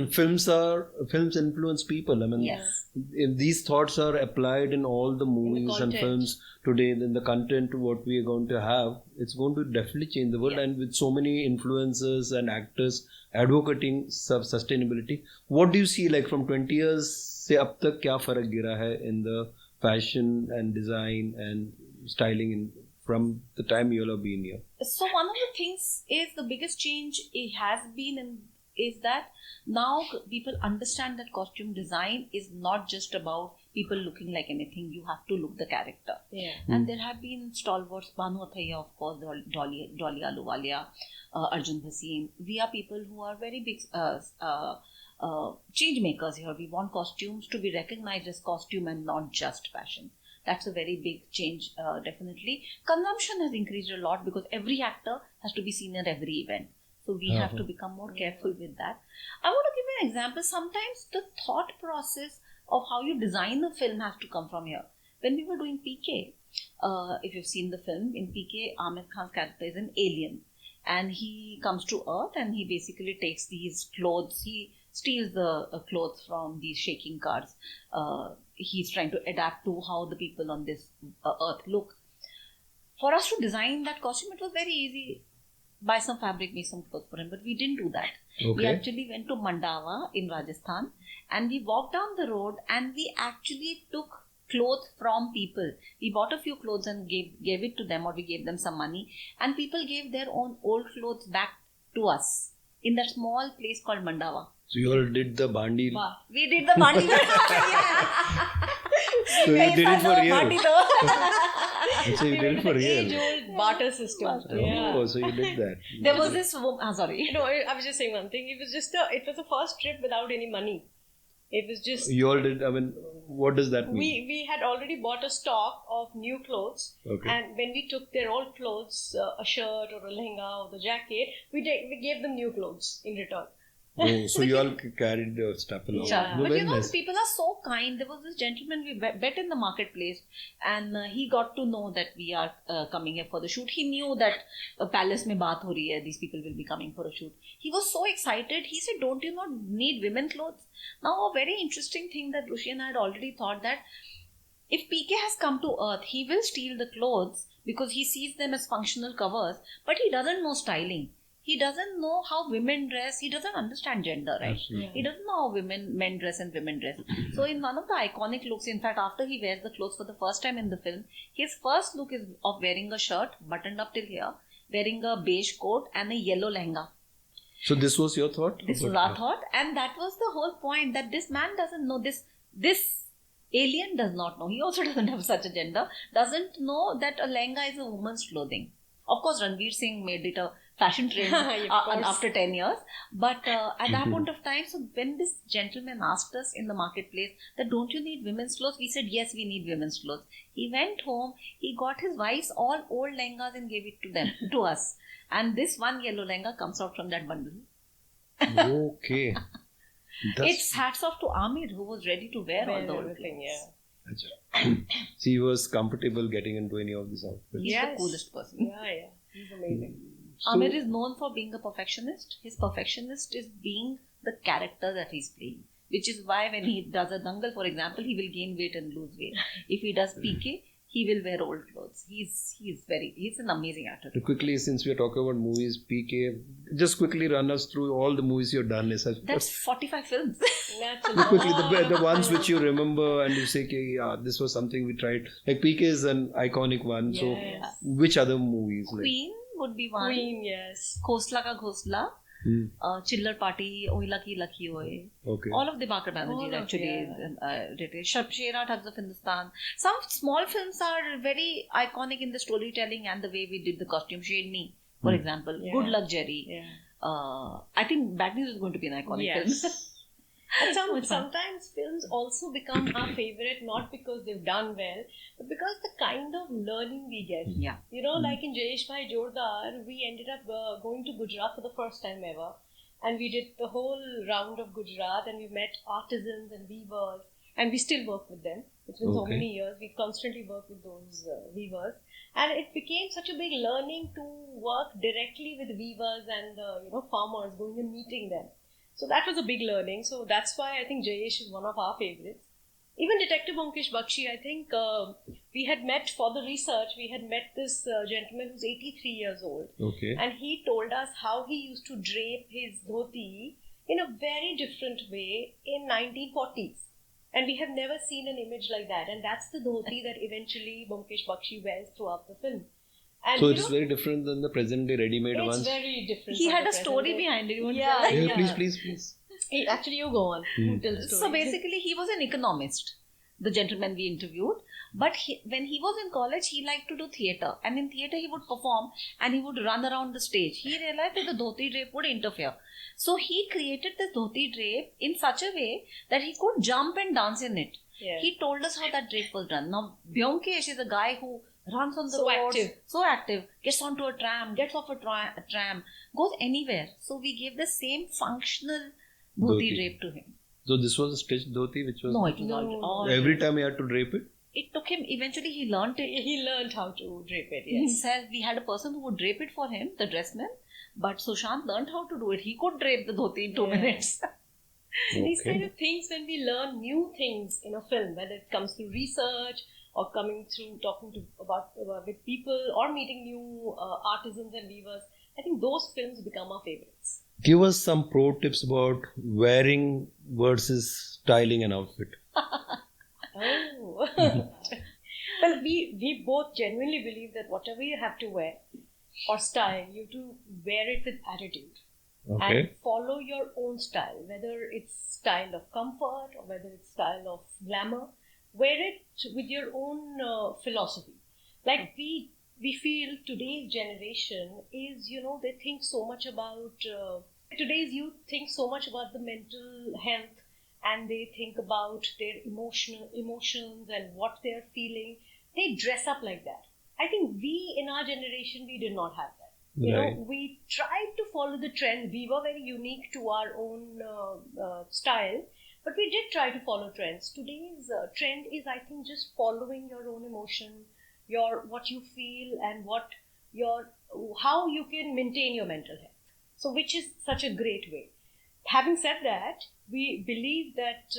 films influence people. I mean, yes. If these thoughts are applied in all the movies and films today, then the content what we are going to have, it's going to definitely change the world. Yeah. And with so many influencers and actors advocating sustainability, what do you see like from 20 years से अब तक क्या फर्क गिरा है in the fashion and design and styling from the time you all have been here? So one of the things is the biggest change it has been is that now people understand that costume design is not just about people looking like anything. You have to look the character. Yeah. And there have been stalwarts, Bhanu Athaiya, of course, Dolly Ahluwalia, Arjun Bhasin. We are people who are very big change makers here. We want costumes to be recognized as costume and not just fashion. That's a very big change, definitely. Consumption has increased a lot because every actor has to be seen at every event. So we have to become more careful with that. I want to give you an example. Sometimes the thought process of how you design a film has to come from here. When we were doing PK, if you've seen the film, in PK, Amir Khan's character is an alien. And he comes to Earth and he basically takes these clothes. He steals the clothes from these shaking cars. He's trying to adapt to how the people on this Earth look. For us to design that costume, it was very easy. Buy some fabric, make some clothes for him. But we didn't do that. We actually went to Mandava in Rajasthan and we walked down the road and we actually took clothes from people. We bought a few clothes and gave it to them, or we gave them some money, and people gave their own old clothes back to us in that small place called Mandava. So you all did the bandi. We did the bandi. So you did it for real. So you did it for real. Age-old barter system. Oh, so you did that. There was this woman. Sorry. No, I was just saying one thing. It was a first trip without any money. It was just... You all did, I mean, what does that mean? We had already bought a stock of new clothes. Okay. And when we took their old clothes, a shirt or a lehenga or the jacket, we gave them new clothes in return. Oh, so you all carried the stuff along. Yeah. No, But very you know, nice. people are so kind. There was this gentleman we met in the marketplace, and he got to know that we are coming here for the shoot. He knew that palace mein baat ho rahi hai, these people will be coming for a shoot. He was so excited. He said, "Don't you not need women clothes?" Now, a very interesting thing that Rushi and I had already thought that if PK has come to Earth, he will steal the clothes because he sees them as functional covers, but he doesn't know styling. He doesn't know how women dress. He doesn't understand gender, right? Absolutely. He doesn't know how men dress and women dress. So in one of the iconic looks, in fact, after he wears the clothes for the first time in the film, his first look is of wearing a shirt buttoned up till here, wearing a beige coat and a yellow lehenga. So this was your thought? This was our thought, and that was the whole point, that this man doesn't know this. This alien does not know. He also doesn't have such a gender. Doesn't know that a lehenga is a woman's clothing. Of course, Ranveer Singh made it a fashion trend after 10 years. But at that point of time, so when this gentleman asked us in the marketplace that don't you need women's clothes? We said, yes, we need women's clothes. He went home, he got his wife's all old lehengas and gave it to them, to us. And this one yellow lehenga comes out from that bundle. Okay. It's hats off to Amir, who was ready to wear all the old everything, clothes. So he was comfortable getting into any of these outfits. He's the coolest person. Yeah. He's amazing. So, Amir is known for being a perfectionist. His perfectionist is being the character that he's playing, which is why when he does a dangal, for example, he will gain weight and lose weight. If he does PK, he will wear old clothes. He's an amazing actor. quickly, since we are talking about movies, PK, just quickly run us through all the movies you've done. That's 45 films. That's a Quickly, lot. the ones which you remember and you say, okay, yeah, this was something we tried. Like PK is an iconic one. Yes. So, which other movies? Queen would be one. Queen, yes. Khosla Ka Ghosla. Chiller Party, Oila Ki Lakhi Oye. Okay. All of the Bakar Banerjee actually did it. Shabshera, Tugs of Hindustan. Some small films are very iconic in the storytelling and the way we did the costume. Shedni, for example. Yeah. Good Luck Jerry. Yeah. I think Bad News is going to be an iconic film. Yes. And sometimes films also become our favorite not because they've done well, but because the kind of learning we get. Yeah. You know, like in Jayesh Bhai Jordar, we ended up going to Gujarat for the first time ever. And we did the whole round of Gujarat and we met artisans and weavers. And we still work with them. It's been so many years. We constantly work with those weavers. And it became such a big learning to work directly with weavers and farmers, going and meeting them. So that was a big learning. So that's why I think Jayesh is one of our favorites. Even Detective Bankesh Bakshi, I think we had met for the research. We had met this gentleman who's 83 years old. Okay. And he told us how he used to drape his dhoti in a very different way in 1940s. And we have never seen an image like that. And that's the dhoti that eventually Bankesh Bakshi wears throughout the film. And So it's very different than the present day ready-made it's ones. very different. He from had the a story present day. behind it. You want to Yeah, tell us? Yeah, please. Actually, you go on. You tell the story. So basically, he was an economist, the gentleman we interviewed. But when he was in college, he liked to do theatre. And in theatre, he would perform and he would run around the stage. He realized that the dhoti drape would interfere. So he created this dhoti drape in such a way that he could jump and dance in it. Yeah. He told us how that drape was done. Now, Byomkesh is a guy who runs on the So roads, active. so active, gets onto a tram, gets off a tram, goes anywhere. So we gave the same functional dhoti Dhoti. drape to him. So this was a stitched dhoti, which was No, it was No. all every time he had to drape it. It took him, eventually he learnt it. He learned how to drape it, He yes. said we had a person who would drape it for him, the dressman, but Sushant learned how to do it. He could drape the dhoti in 2 Yeah. minutes. These Okay. kind of things, when we learn new things in a film, whether it comes through research or coming through talking to about with people or meeting new artisans and weavers, I think those films become our favorites. Give us some pro tips about wearing versus styling an outfit. Oh. Well, we both genuinely believe that whatever you have to wear or style, you have to wear it with attitude. Okay. And follow your own style, whether it's style of comfort or whether it's style of glamour. Wear it with your own philosophy. Like we feel today's generation is, they think so much about, today's youth think so much about the mental health, and they think about their emotions and what they're feeling. They dress up like that. I think we in our generation, we did not have that. Right. We tried to follow the trend. We were very unique to our own style, but we did try to follow trends. Today's trend is, I think, just following your own emotion, what you feel, and how you can maintain your mental health. So, which is such a great way. Having said that, we believe that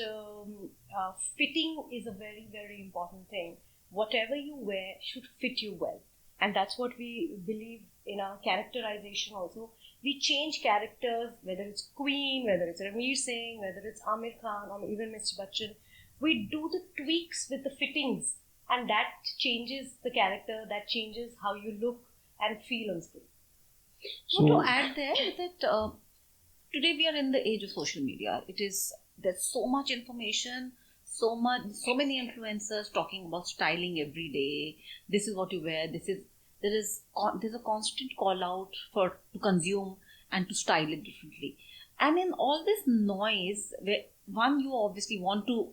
fitting is a very, very important thing. Whatever you wear should fit you well. And that's what we believe in our characterization also. We change characters, whether it's Queen, whether it's Ranveer Singh, whether it's Amir Khan, or even Mr. Bachchan. We do the tweaks with the fittings, and that changes the character, that changes how you look and feel on screen. So, to add there that today we are in the age of social media. There's so much information, so many influencers talking about styling every day. This is what you wear. There's a constant call out to consume and to style it differently. And in all this noise, where one, you obviously want to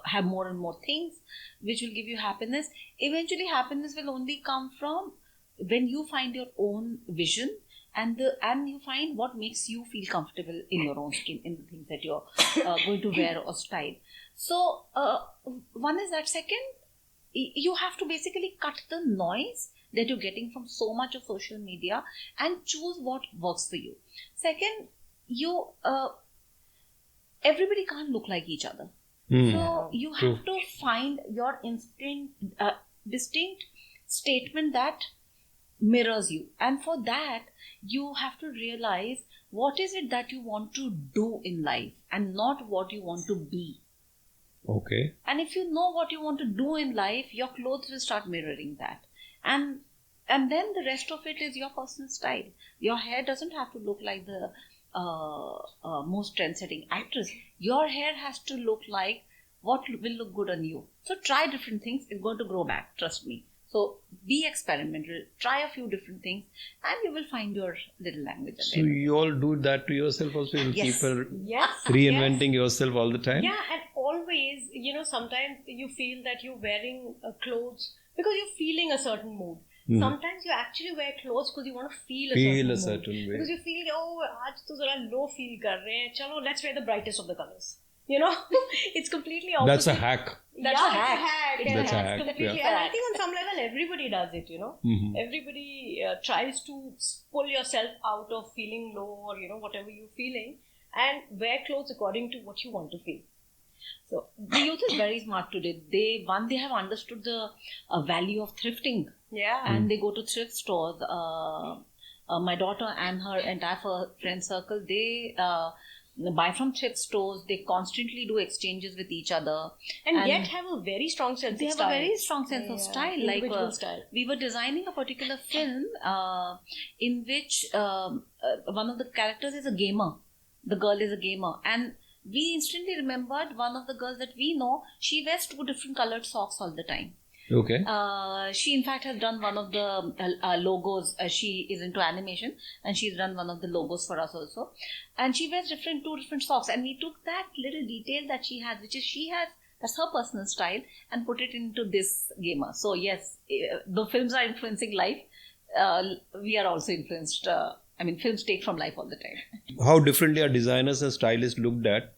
have more and more things which will give you happiness. Eventually, happiness will only come from when you find your own vision and you find what makes you feel comfortable in your own skin, in the things that you're going to wear or style. So one is that. Second, you have to basically cut the noise that you're getting from so much of social media and choose what works for you. Second, everybody can't look like each other. So you have to find your distinct statement that mirrors you, and for that you have to realize what is it that you want to do in life and not what you want to be. Okay. And if you know what you want to do in life, your clothes will start mirroring that, and then the rest of it is your personal style. Your hair doesn't have to look like the most trend-setting actress. Your hair has to look like what will look good on you. So try different things. It's going to grow back, trust me. So be experimental, try a few different things, and you will find your little language. So you all do that to yourself also? You Yes. keep Yes. reinventing yourself all the time? Yeah, and always, sometimes you feel that you're wearing clothes because you're feeling a certain mood. Sometimes you actually wear clothes because you want to feel a certain mood. way. Because you feel, aaj to zara low feel kar rahe hain. Chalo, let's wear the brightest of the colors. It's completely opposite. That's a hack. That's a hack. That's a hack, Completely. yeah. And I think on some level, everybody does it, Mhm. Everybody tries to pull yourself out of feeling low or, whatever you're feeling, and wear clothes according to what you want to feel. So the youth is very smart today. They have understood the value of thrifting, Yeah. and they go to thrift stores. My daughter and her entire friend circle, they buy from thrift stores. They constantly do exchanges with each other, And yet have a very strong sense they of have style. a very strong sense of style. Like Individual style. we were designing a particular film in which one of the characters is a gamer. The girl is a gamer, and we instantly remembered one of the girls that we know. She wears 2 different colored socks all the time. Okay. She in fact has done one of the logos. She is into animation, and she's done one of the logos for us also. And she wears 2 different socks, and we took that little detail that she has, which is she has That's her personal style, and put it into this gamer. So yes, the films are influencing life. We are also influenced. Films take from life all the time. How differently are designers and stylists looked at?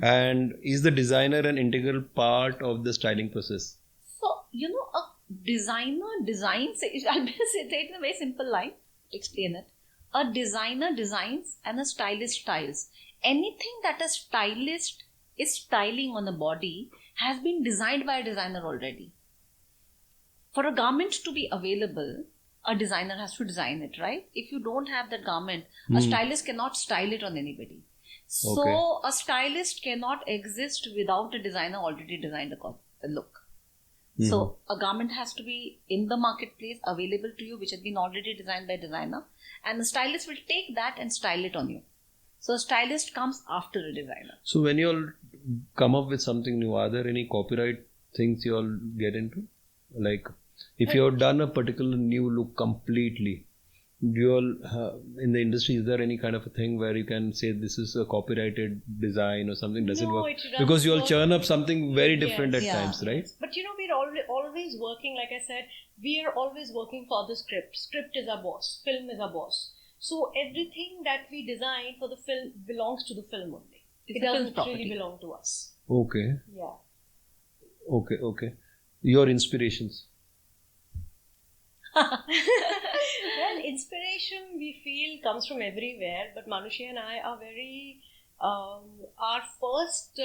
And is the designer an integral part of the styling process? So, a designer designs, I'll say it in a very simple line to explain it. A designer designs and a stylist styles. Anything that a stylist is styling on a body has been designed by a designer already. For a garment to be available, a designer has to design it, right? If you don't have that garment, a stylist cannot style it on anybody. So a stylist cannot exist without a designer already designed a look. So a garment has to be in the marketplace, available to you, which has been already designed by a designer, and the stylist will take that and style it on you. So a stylist comes after a designer. So when you all come up with something new, are there any copyright things you all get into? Like if you have done a particular new look completely, do you all in the industry, is there any kind of a thing where you can say this is a copyrighted design or something? Does it No, work? it doesn't Because you all work. churn up something very different at Yeah. times, right? But we're always working, like I said, we are always working for the script. Script is our boss, film is our boss. So everything that we design for the film belongs to the film only. It's It a film's doesn't property. really belong to us. Okay. Yeah. Okay. Your inspirations. Well, inspiration we feel comes from everywhere, but Manushi and I are very. Our first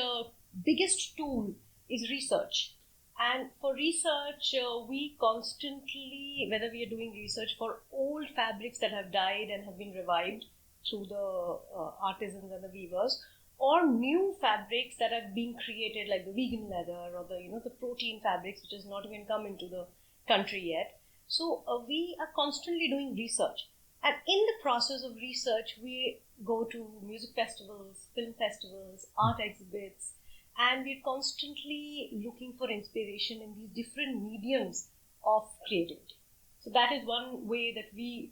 biggest tool is research, and for research, we constantly, whether we are doing research for old fabrics that have died and have been revived through the artisans and the weavers, or new fabrics that are being created, like the vegan leather or the protein fabrics, which has not even come into the country yet. So we are constantly doing research, and in the process of research, we go to music festivals, film festivals, art exhibits, and we're constantly looking for inspiration in these different mediums of creativity. So that is one way that we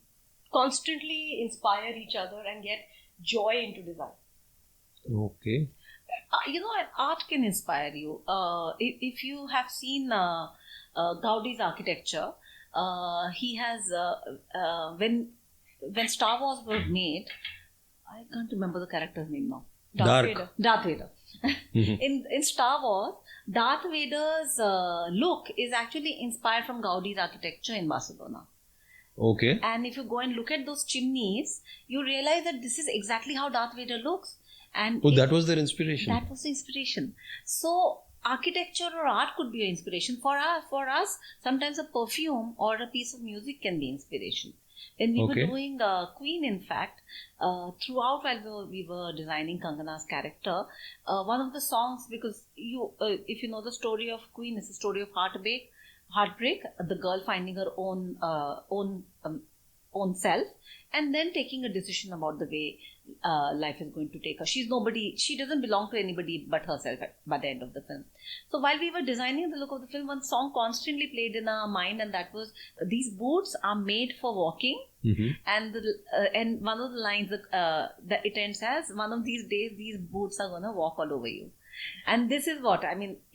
constantly inspire each other and get joy into design. Okay. Art can inspire you. If you have seen Gaudi's architecture, he has when Star Wars was made, I can't remember the character's name now. Dark. Darth Vader. In Star Wars, Darth Vader's look is actually inspired from Gaudi's architecture in Barcelona. Okay. And if you go and look at those chimneys, you realize that this is exactly how Darth Vader looks. And That was their inspiration. that was the inspiration. So architecture or art could be an inspiration. For us, sometimes a perfume or a piece of music can be inspiration. When we Okay. were doing Queen, in fact, throughout while we were designing Kangana's character, one of the songs, because if you know the story of Queen, it's a story of heartbreak, the girl finding her own self, and then taking a decision about the way life is going to take her. She's nobody, she doesn't belong to anybody but herself by the end of the film. So while we were designing the look of the film, one song constantly played in our mind, and that was, these boots are made for walking. And one of the lines that it ends as, one of these days these boots are gonna walk all over you. And this is what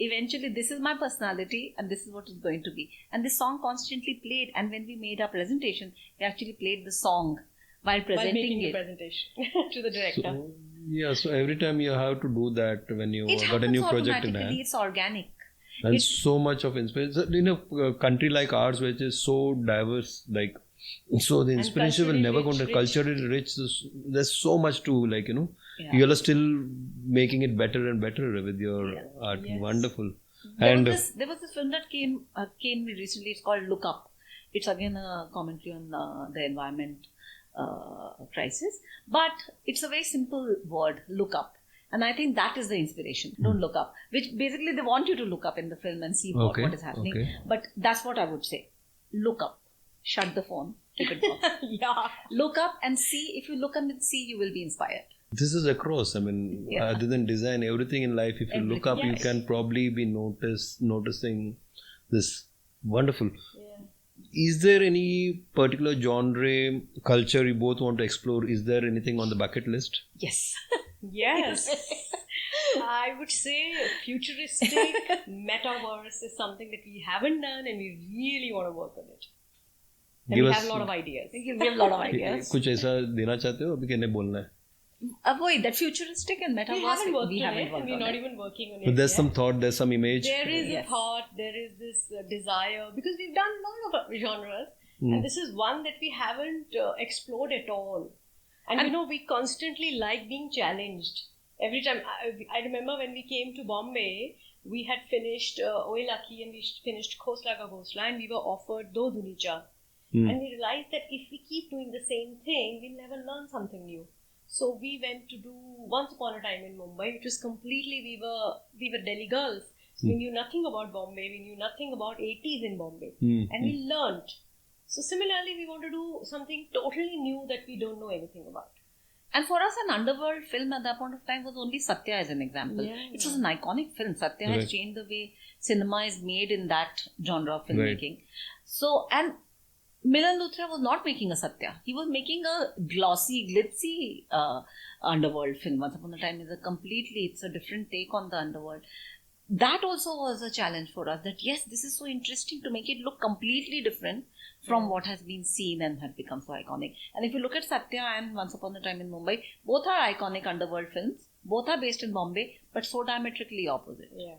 eventually this is my personality, and this is what it's going to be. And this song constantly played, and when we made our presentation, we actually played the song while presenting While making it. the presentation to the director. So every time you have to do that when you It got a new happens project in automatically. hand. It's organic. And It's- so much of inspiration. In a country like ours, which is so diverse, so the inspiration will never go to rich. culturally rich. There's so much to Yeah. You are still making it better and better with your art. Yes. Wonderful. There And was this film that came recently. It's called Look Up. It's again a commentary on the environment crisis, but it's a very simple word, look up. And I think that is the inspiration. Don't look up. Which basically they want you to look up in the film and see what is happening. Okay. But that's what I would say. Look up. Shut the phone. Keep it down. Yeah. Look up and see. If you look up and see, you will be inspired. this is across. Yeah. Other than design, everything in life, if you look up, Everything, you yes. can probably be noticing this. Wonderful. Yeah. Is there any particular genre, culture you both want to explore? Is there anything on the bucket list? Yes. Yes. I would say futuristic metaverse is something that we haven't done and we really want to work on it. And Give we us- have a lot of ideas. We have a lot of ideas. कुछ ऐसा देना चाहते हो अभी कहने बोलना है? Avoid that futuristic and We metaverse. haven't worked we on haven't it and worked we're on not it. even working on So it there's yet. some thought, there's some image. There is Yes. a thought, there is this desire, because we've done a lot of genres, Hmm. and this is one that we haven't explored at all. And you know, we constantly like being challenged. Every time, I remember when we came to Bombay, we had finished Oye Lucky and we finished Khosla Ka Ghosla, and we were offered Do Dunicha. Hmm. And we realized that if we keep doing the same thing, we'll never learn something new. So we went to do Once Upon a Time in Mumbai, which was completely, we were Delhi girls. So we knew nothing about Bombay, we knew nothing about 80s in Bombay. Hmm. And we learned. So similarly, we want to do something totally new that we don't know anything about. And for us, an underworld film at that point of time was only Satya as an example. Yeah. It was an iconic film. Satya has Right. changed the way cinema is made in that genre of filmmaking. So, and Milan Luthra was not making a Satya. He was making a glossy, glitzy underworld film. Once Upon a Time is it's a different take on the underworld. That also was a challenge for us, that yes, this is so interesting to make it look completely different from what has been seen and had become so iconic. And if you look at Satya and Once Upon a Time in Mumbai, both are iconic underworld films. Both are based in Bombay, but so diametrically opposite. Yeah.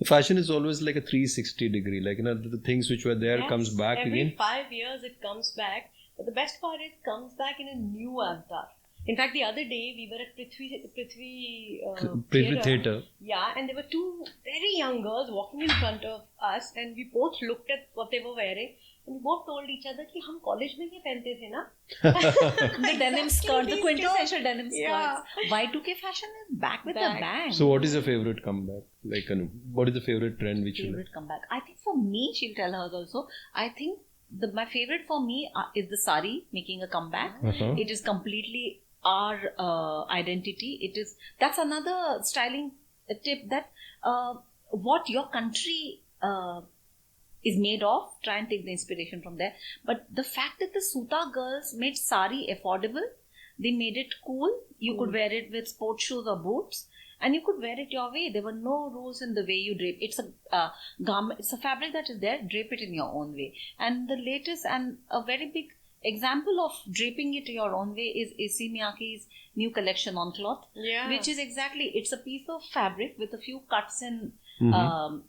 Fashion is always like a 360 degree, like, you know, the things which were there Yes, comes back every again. 5 years it comes back. But the best part is it comes back in a new avatar. In fact, the other day we were at Prithvi Theatre. Yeah, and there were two very young girls walking in front of us, and we both looked at what they were wearing, and we both told each other कि हम college में ये पहनते थे ना. The denim skirt, the these quintessential denim Yeah. skirts. Y2K fashion is back with a Back. bang. So what is your favorite comeback? Like, what is the favorite trend which you like? Favorite comeback. I think for me, she'll tell hers also. I think my favorite for me is the sari making a comeback. Uh-huh. It is completely our identity. That's another styling tip, that what your country is made of, try and take the inspiration from there. But the fact that the Suta girls made sari affordable, they made it cool. You could wear it with sports shoes or boots, and you could wear it your way. There were no rules in the way you drape. It's a garment. It's a fabric that is there. Drape it in your own way. And the latest and a very big example of draping it your own way is AC Miyake's new collection on cloth, Yeah. which is exactly, it's a piece of fabric with a few cuts and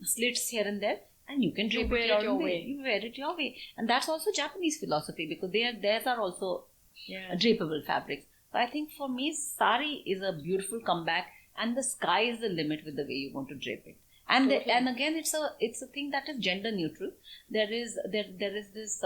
slits here and there, and you can drape wear it it your your own way. way. You wear it your way, and that's also Japanese philosophy, because theirs are also Yeah. drapeable fabrics. So I think for me, sari is a beautiful comeback, and the sky is the limit with the way you want to drape it. And and again, it's a thing that is gender neutral. There is this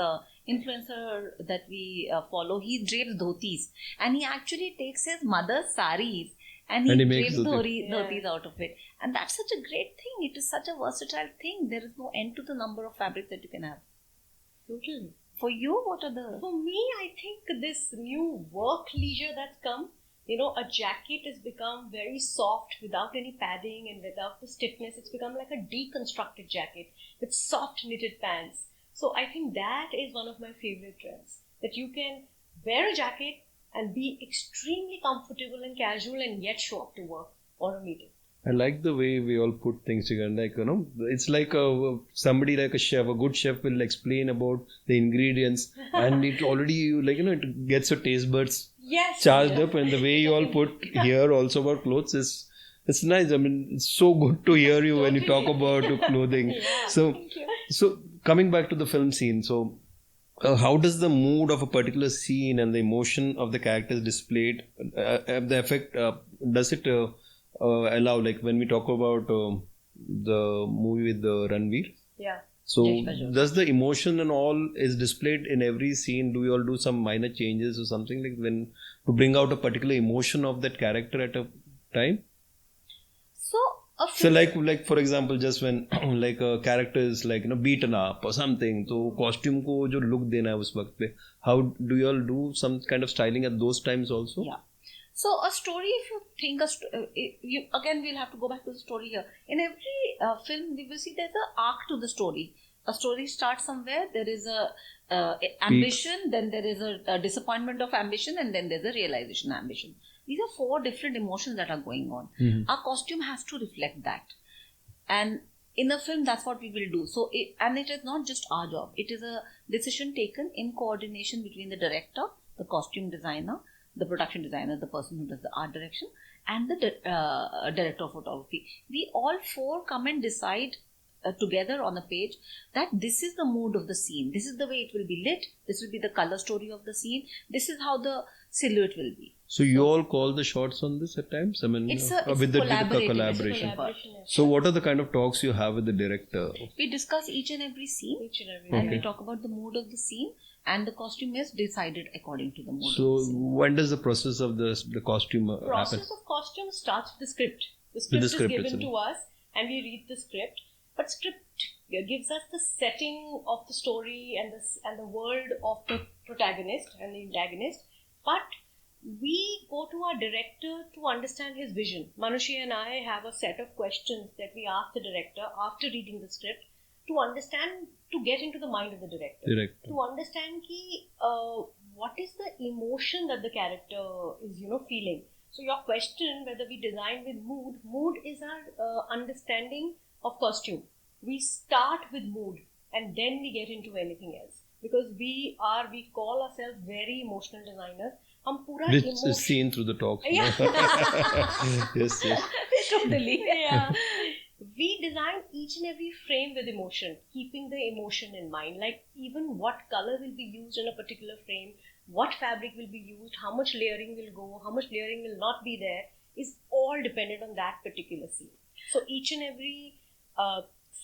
influencer that we follow. He drapes dhotis, and he actually takes his mother's saris and he And he makes drapes dhoti. dhotis out of it. And that's such a great thing. It is such a versatile thing. There is no end to the number of fabrics that you can have. Totally. For you, what are the... For me, I think this new work leisure that's come, you know, a jacket has become very soft without any padding and without the stiffness. It's become like a deconstructed jacket with soft knitted pants. So I think that is one of my favorite trends, that you can wear a jacket and be extremely comfortable and casual and yet show up to work or a meeting. I like the way we all put things together. Like, you know, it's like somebody like a chef, a good chef will explain about the ingredients, and it already, like, you know, it gets your taste buds Yes. charged up. And the way you all put here also about clothes is, it's nice. I mean, it's so good to hear you when you talk about clothing. So coming back to the film scene, so how does the mood of a particular scene and the emotion of the characters displayed, the effect, does it allow, like when we talk about the movie with the Ranveer? Yeah. So Jai Shri does the emotion and all is displayed in every scene? Do you all do some minor changes or something, like when to bring out a particular emotion of that character at a time? So like for example, just when like a character is like, you know, beaten up or something, so costume ko jo look dena hai us waqt pe, how do you all do some kind of styling at those times also? Yeah. So a story, if you think again, we'll have to go back to the story here. In every film, we will see there's an arc to the story. A story starts somewhere. There is a ambition, then there is a disappointment of ambition, and then there's a realization of ambition. These are 4 different emotions that are going on. Our costume has to reflect that. And in a film, that's what we will do. So, it is not just our job. It is a decision taken in coordination between the director, the costume designer, the production designer, the person who does the art direction, and the director of photography. We all 4 come and decide together on a page that this is the mood of the scene. This is the way it will be lit. This will be the color story of the scene. This is how the silhouette will be. So you all call the shots on this at times? I mean, It's with the collaboration. collaboration. So what are the kind of talks you have with the director? We discuss each and every scene. Each and every And Okay. we talk about the mood of the scene, and the costume is decided according to the mood So of the scene. when does the process of the costume happen? process of costume starts with the script. The With script the is script given itself. to us and we read the script. But script gives us the setting of the story and the world of the protagonist and the antagonist. But we go to our director to understand his vision. Manushi and I have a set of questions that we ask the director after reading the script to understand, to get into the mind of the director. To understand what is the emotion that the character is, feeling. So your question, whether we design with mood is our understanding of costume. We start with mood and then we get into anything else. Because we call ourselves very emotional designers. हम पूरा Which emotion- is seen through the talks. Yeah. Yes. Totally. Yeah. We design each and every frame with emotion, keeping the emotion in mind. Like even what color will be used in a particular frame, what fabric will be used, how much layering will go, how much layering will not be there, is all dependent on that particular scene. So each and every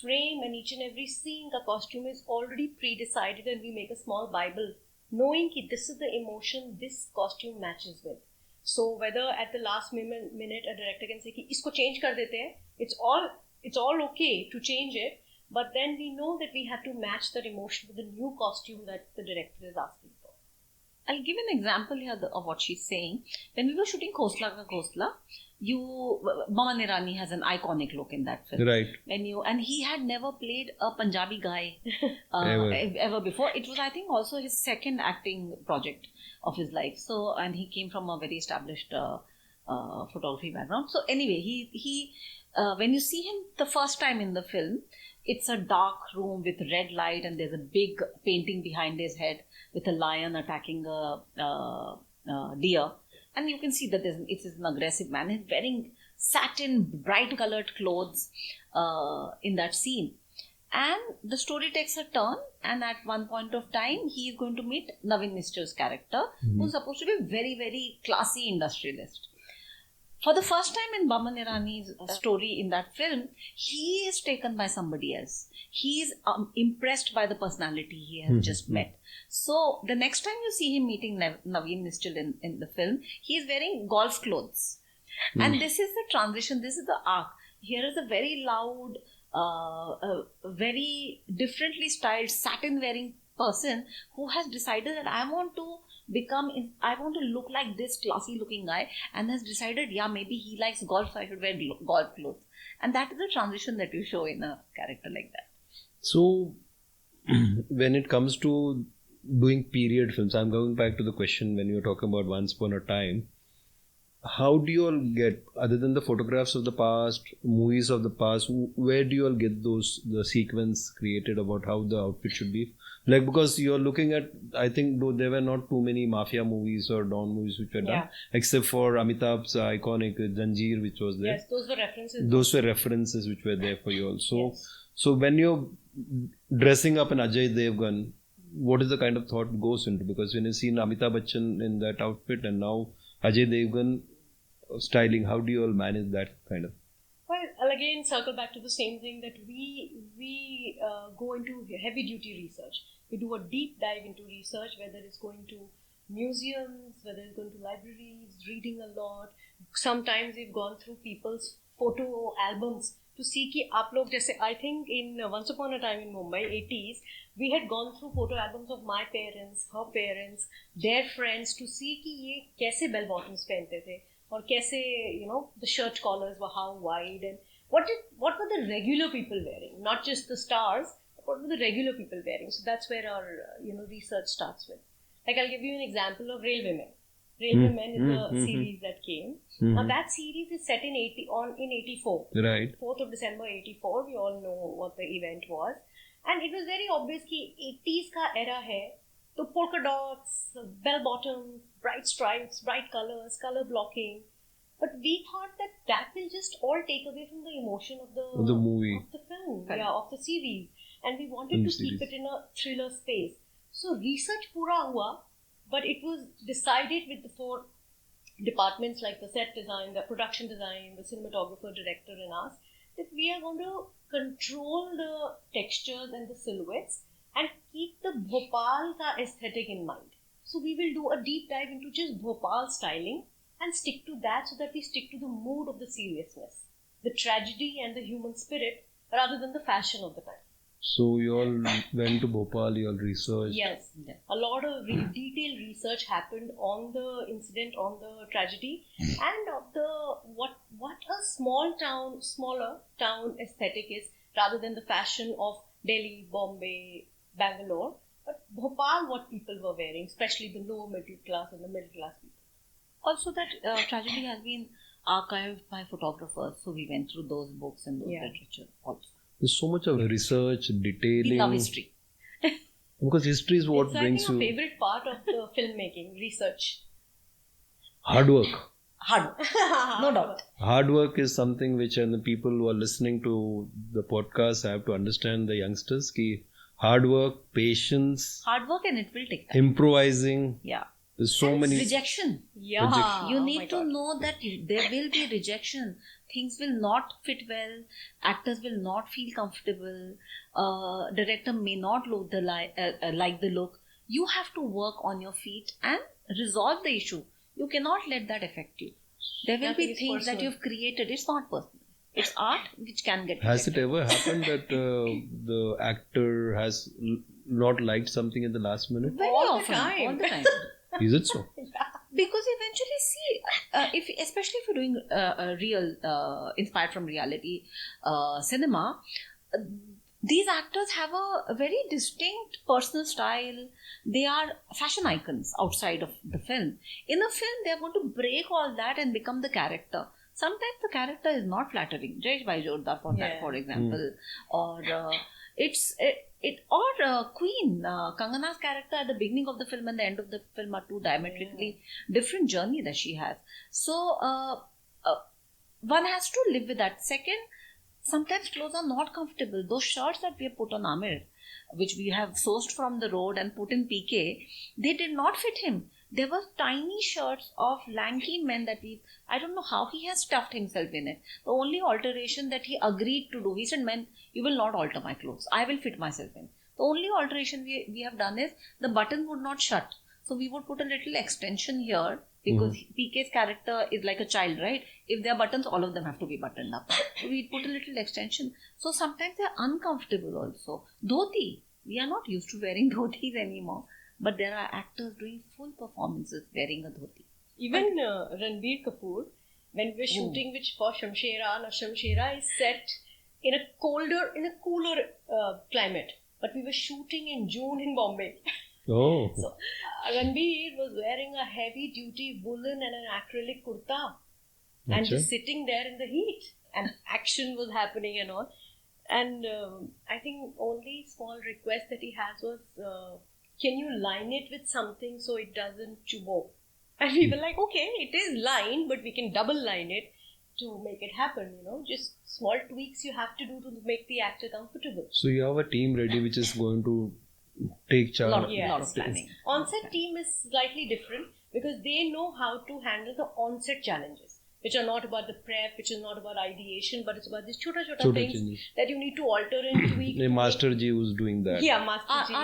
frame and each and every scene, the costume is already pre-decided, and we make a small Bible, knowing that this is the emotion this costume matches with. So whether at the last minute a director can say कि इसको change कर देते हैं, it's all okay to change it, but then we know that we have to match that emotion with the new costume that the director is asking for. I'll give an example here of what she's saying. When we were shooting Khosla Ka Khosla, Boman Irani has an iconic look in that film. Right. And he had never played a Punjabi guy ever before. It was, I think, also his second acting project of his life. So, and he came from a very established photography background. So anyway, he when you see him the first time in the film, it's a dark room with red light, and there's a big painting behind his head with a lion attacking a deer. And you can see that it is an aggressive man. He's wearing satin, bright colored clothes in that scene. And the story takes a turn, and at one point of time, he is going to meet Naveen Nistal's character, who's supposed to be a very, very classy industrialist. For the first time in Boman Irani's story in that film, he is taken by somebody else. He is impressed by the personality he has just met. So the next time you see him meeting Naveen Nistal in the film, he is wearing golf clothes. And this is the transition, this is the arc. Here is a very loud, very differently styled, satin-wearing person who has decided that I want to look like this classy looking guy, and has decided, maybe he likes golf, so I should wear golf clothes. And that is the transition that you show in a character like that. So when it comes to doing period films, I'm going back to the question when you were talking about Once Upon a Time. How do you all get, other than the photographs of the past, movies of the past, where do you all get the sequence created about how the outfit should be? Like, because you're looking at, I think there were not too many mafia movies or Dawn movies which were done, except for Amitabh's iconic Janjeer, which was there. Yes, those were references. Those were references which were there for you all. So when you're dressing up an Ajay Devgan, what is the kind of thought goes into? Because when you've seen Amitabh Bachchan in that outfit and now Ajay Devgan styling, how do you all manage that kind of? Well, I'll again circle back to the same thing that we go into heavy duty research. We do a deep dive into research, whether it's going to museums, whether it's going to libraries, reading a lot. Sometimes we've gone through people's photo albums to see कि आप लोग जैसे, I think in Once Upon a Time in Mumbai 80s, we had gone through photo albums of my parents, her parents, their friends, to see कि ये कैसे bell bottoms पहनते थे और कैसे, the shirt collars were how wide, and what were the regular people wearing, not just the stars, what were the regular people wearing. So that's where our research starts with. Like, I'll give you an example of railwaymen. Railwaymen is a series that came. Now that series is set in 84. Right. 4th of December 84. We all know what the event was. And it was very obvious that 80s ka era hai. So polka dots, bell bottoms, bright stripes, bright colors, color blocking. But we thought that will just all take away from the emotion of the movie. of the film, of the series. And we wanted to keep it in a thriller space. So research pura hua, but it was decided with the 4 departments like the set design, the production design, the cinematographer, director and us, that we are going to control the textures and the silhouettes and keep the Bhopal ka aesthetic in mind. So we will do a deep dive into just Bhopal styling and stick to that so that we stick to the mood of the seriousness, the tragedy and the human spirit rather than the fashion of the time. So you all went to Bhopal, you all researched. Yes. A lot of detailed research happened on the incident, on the tragedy, and of the what a smaller town aesthetic is, rather than the fashion of Delhi, Bombay, Bangalore. But Bhopal, what people were wearing, especially the lower middle class and the middle class people. Also, that tragedy has been archived by photographers, so we went through those books and those literature also. There's so much of research, detailing. We love history. Because history is what it's brings I think you... a favorite part of the filmmaking, research. Hard work. Hard, no doubt. Hard work is something which, and the people who are listening to the podcast have to understand, the youngsters, ki hard work, patience, Hard work, and it will take time. improvising. Yeah. There's so many... Rejection. Yeah. Rejection. You Oh need my to God. know that there will be rejection. Things will not fit well. Actors will not feel comfortable. Director may not look like the look. You have to work on your feet and resolve the issue. You cannot let that affect you. There will Nothing be is things that personal. you've created. It's not personal. It's art which can get Has it rejected. ever happened that the actor has not liked something in the last minute? Very All the often. time. All the time. Is it so? Because eventually, see, especially if you're doing a real, inspired from reality cinema, these actors have a very distinct personal style. They are fashion icons outside of the film. In a film, they are going to break all that and become the character. Sometimes the character is not flattering. Jayesh Bhai Jodhar, for example, or Queen, Kangana's character at the beginning of the film and the end of the film are two diametrically different journey that she has. So one has to live with that. Second, sometimes clothes are not comfortable. Those shirts that we have put on Amir, which we have sourced from the road and put in PK, they did not fit him. There were tiny shirts of lanky men that I don't know how he has stuffed himself in it. The only alteration that he agreed to do, he said, "Men, you will not alter my clothes. I will fit myself in." The only alteration we have done is the button would not shut. So we would put a little extension here because PK's character is like a child, right? If there are buttons, all of them have to be buttoned up. So we put a little extension. So sometimes they're uncomfortable also. Dhoti. We are not used to wearing dhotis anymore. But there are actors doing full performances wearing a dhoti. Even Ranbir Kapoor, when we were shooting for Shamshera, now Shamshera is set in a cooler climate. But we were shooting in June in Bombay. Oh. So Ranbir was wearing a heavy duty woolen and an acrylic kurta and just sitting there in the heat. And action was happening and all. And I think only small request that he has was, can you line it with something so it doesn't chubo? And we were like, okay, it is lined, but we can double line it to make it happen, just small tweaks you have to do to make the actor comfortable. So you have a team ready which is going to take charge. Lot of planning. On-set team is slightly different because they know how to handle the on-set challenges, which are not about the prep, which is not about ideation, but it's about these chota things changes that you need to alter and tweak. The Master Ji who's doing that. Yeah, Master Ji.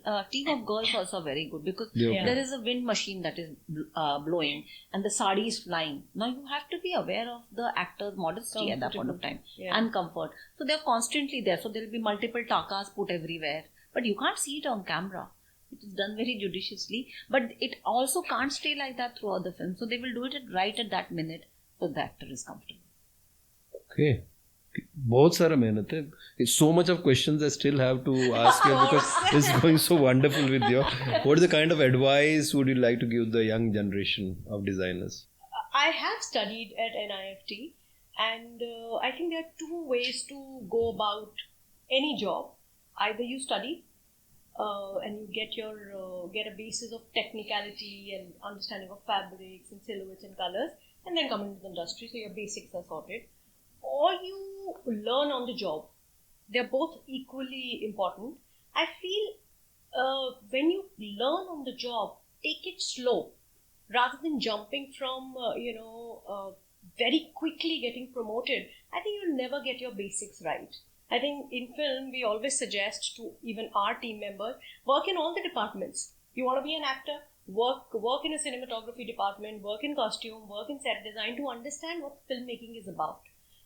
Our team of girls also very good because Yeah. there is a wind machine that is blowing and the sari is flying. Now you have to be aware of the actor's modesty at that point of time and comfort. So they're constantly there. So there will be multiple takas put everywhere. But you can't see it on camera. It is done very judiciously. But it also can't stay like that throughout the film. So they will do it right at that minute so the actor is comfortable. Okay. बहुत सारा मेहनत है. It's so much of questions I still have to ask you because it's going so wonderful with you. What is the kind of advice would you like to give the young generation of designers? I have studied at NIFT, and I think there are two ways to go about any job. Either you study and you get a basis of technicality and understanding of fabrics and silhouettes and colors, and then come into the industry, so your basics are sorted. Or you learn on the job. They're both equally important. I feel when you learn on the job, take it slow rather than jumping from very quickly getting promoted. I think you'll never get your basics right. I think in film we always suggest to even our team members, work in all the departments. You want to be an actor, work in a cinematography department, work in costume, work in set design to understand what filmmaking is about.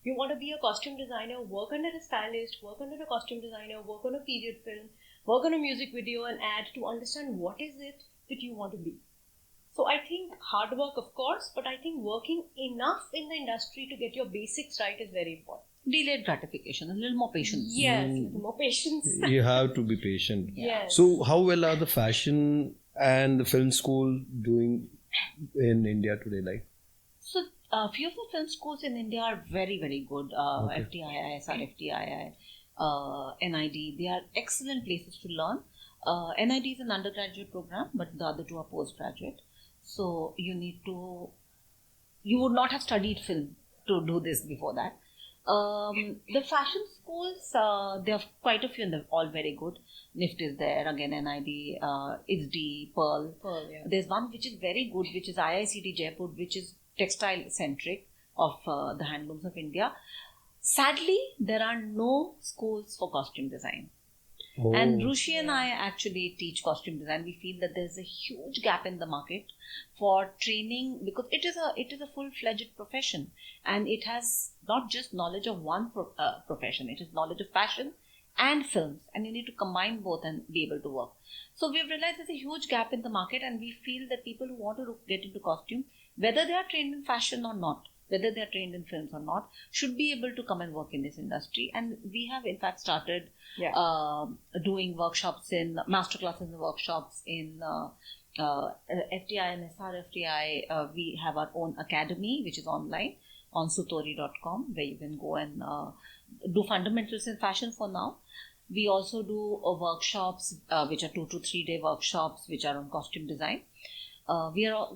You want to be a costume designer, work under a stylist, work under a costume designer, work on a period film, work on a music video and ad to understand what is it that you want to be. So I think hard work, of course, but I think working enough in the industry to get your basics right is very important. Delayed gratification, a little more patience. Yes, more patience. You have to be patient. Yes. So how well are the fashion and the film school doing in India today? Like, So a few of the film schools in India are very, very good. Okay. FTII, SRFTII, NID, they are excellent places to learn. NID is an undergraduate program, but the other two are postgraduate. So you would not have studied film to do this before that. The fashion schools, there are quite a few and they're all very good. NIFT is there, again NID, ISD, Pearl. Yeah. There's one which is very good, which is IICT Jaipur, which is textile centric of the handlooms of India. Sadly, there are no schools for costume design. oh, And Rushi and I actually teach costume design. We feel that there's a huge gap in the market for training because it is a full-fledged profession and it has not just knowledge of one profession. It is knowledge of fashion and films, and you need to combine both and be able to work. So we've realized there's a huge gap in the market, and we feel that people who want to get into costume, whether they are trained in fashion or not, whether they are trained in films or not, should be able to come and work in this industry. And we have in fact started doing workshops masterclasses and workshops in FTI and SRFTI. We have our own academy, which is online on sutori.com, where you can go and do fundamentals in fashion for now. We also do workshops, which are 2 to 3 day workshops, which are on costume design. We are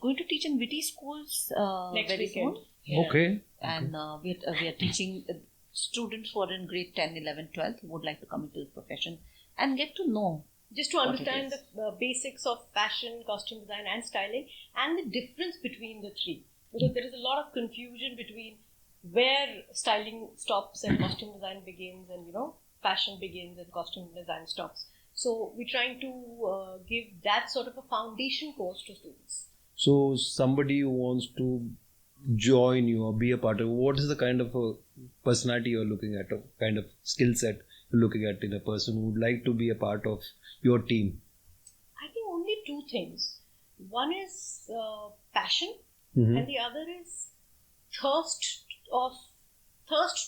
going to teach in Witty schools Next very weekend. soon. Yeah. okay. And we are teaching students who are in grade 10, 11, 12 who would like to come into this profession and get to know. Just to What it understand is. the basics of fashion, costume design and styling and the difference between the three. Because there is a lot of confusion between where styling stops and costume design begins and, fashion begins and costume design stops. So we're trying to give that sort of a foundation course to students. So somebody who wants to join you or be a part of, what is the kind of a personality you're looking at, or kind of skill set you're looking at in a person who would like to be a part of your team? I think only two things. One is passion, Mhm. and the other is thirst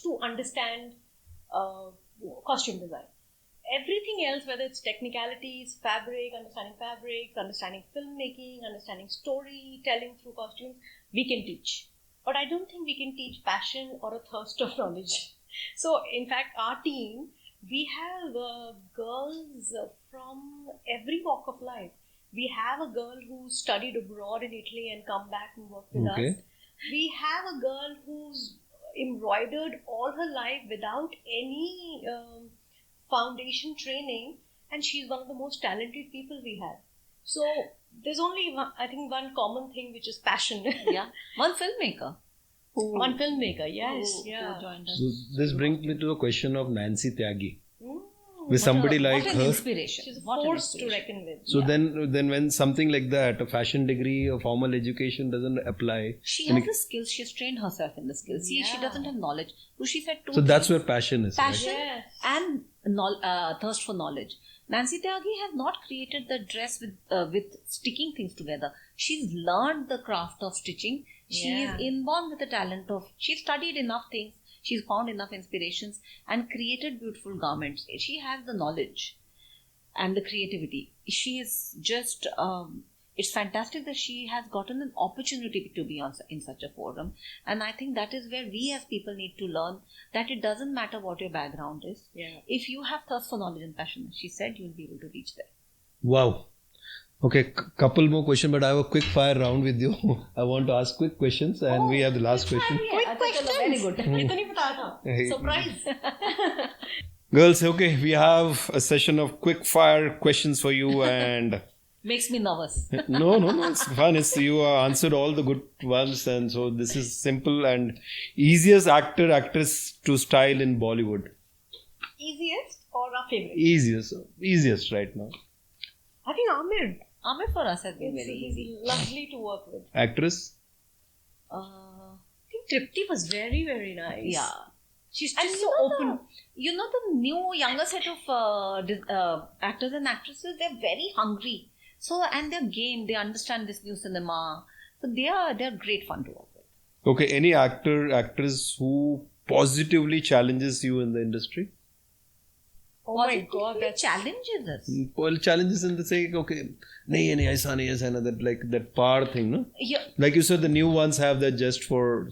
to understand costume design. Everything else, whether it's technicalities, fabrics, understanding filmmaking, understanding storytelling through costumes, we can teach. But I don't think we can teach passion or a thirst of knowledge. So, in fact, our team, we have girls from every walk of life. We have a girl who studied abroad in Italy and come back and work with Okay. us. We have a girl who's embroidered all her life without any foundation training, and she's one of the most talented people we have. So there's only one common thing, which is passion. Yeah, one filmmaker who One filmmaker, yes, who yeah. joined us. So this brings me to the question of Nancy Tyagi. Mm, With somebody like what an her. inspiration! she's a What an force to inspiration. reckon with. So Yeah. then when something like that, a fashion degree or formal education doesn't apply. She then has the skills. She has trained herself in the skills. See, she Yeah. doesn't have knowledge. So she said two So that's things. where passion is. Right? Passion Yes. and thirst for knowledge. Nancy Tyagi has not created the dress with sticking things together. She's learned the craft of stitching. She Yeah. is inborn with the talent of. She studied enough things. She's found enough inspirations and created beautiful garments. She has the knowledge and the creativity. She is just, it's fantastic that she has gotten an opportunity to be in such a forum. And I think that is where we as people need to learn that it doesn't matter what your background is. Yeah. If you have thirst for knowledge and passion, she said, you'll be able to reach there. Wow. Okay, couple more questions, but I have a quick fire round with you. I want to ask quick questions, and we have the last question. Quick questions. Very good. मुझे तो नहीं पता था. Surprise. Girls, okay, we have a session of quick fire questions for you, and Makes me nervous. no, it's fun. It's you answered all the good ones, and so this is simple and easiest actress to style in Bollywood. Easiest or our favorite? Easiest right now. I think Amir. Amir for us has been It's very easy. lovely to work with. Actress. Uh, I think Tripti was very, very nice. yeah. She's And just you so know open. the new younger set of actors and actresses, they're very hungry. So, and they're game, they understand this new cinema. So they're great fun to work with. Okay, any actress who positively challenges you in the industry? Oh my Positively god, that's challenges us. Well, challenges in the say, okay, nahi, aisa nahi, that like that par thing, no? Yeah, Like you said, the new ones have that just for,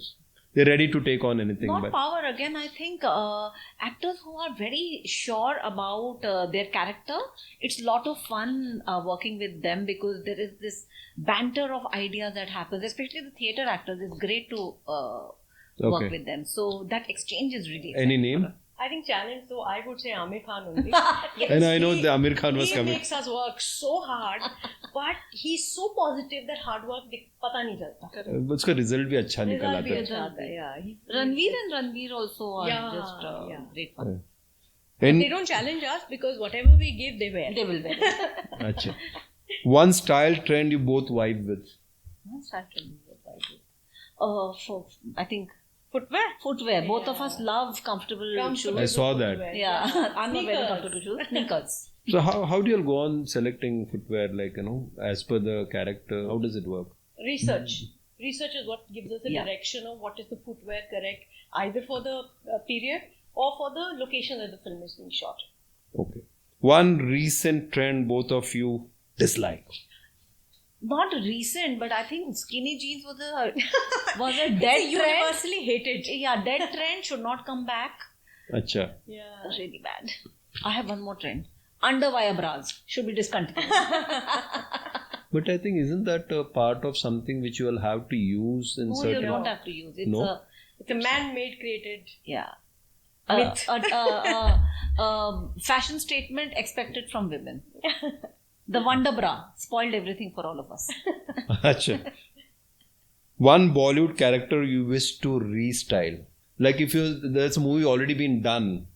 they're ready to take on anything. not But power again. I think actors who are very sure about their character, it's a lot of fun working with them because there is this banter of ideas that happens, especially the theatre actors. It's great to work Okay. with them. So that exchange is really any effective. name? I think challenge though I would say Amir Khan only. And I know the Amir Khan was he coming. makes us work so hard, but he's so positive that hard work पता नहीं चलता. उसका result भी अच्छा निकल Result भी आता है. अच्छा आता है, yeah. Ranveer and Ranveer also are Yeah, just yeah. great fun. And They don't challenge us because whatever we give, they wear. They will wear it. अच्छा. One style trend you both vibe with. What's that Ranveer? For I think Footwear. footwear. Both of us love comfortable shoes. I saw that. footwear. Yeah, I'm a very Sneakers. comfortable shoes. Sneakers. So how do you all go on selecting footwear, like, as per the character? How does it work? Research. Research is what gives us the Yeah. direction of what is the footwear correct, either for the period or for the location that the film is being shot. Okay. One recent trend both of you dislike. Not recent, but I think skinny jeans was a dead trend. Universally hated. Yeah, dead trend should not come back. Acha. Yeah. Really bad. I have one more trend. Underwire bras should be discontinued. But I think isn't that a part of something which you will have to use in No, you certain? don't have to use it. No? It's a man-made created. Yeah. Myth. Fashion statement expected from women. The Wonder Bra spoiled everything for all of us. Acha. One Bollywood character you wish to restyle. Like if there's a movie already been done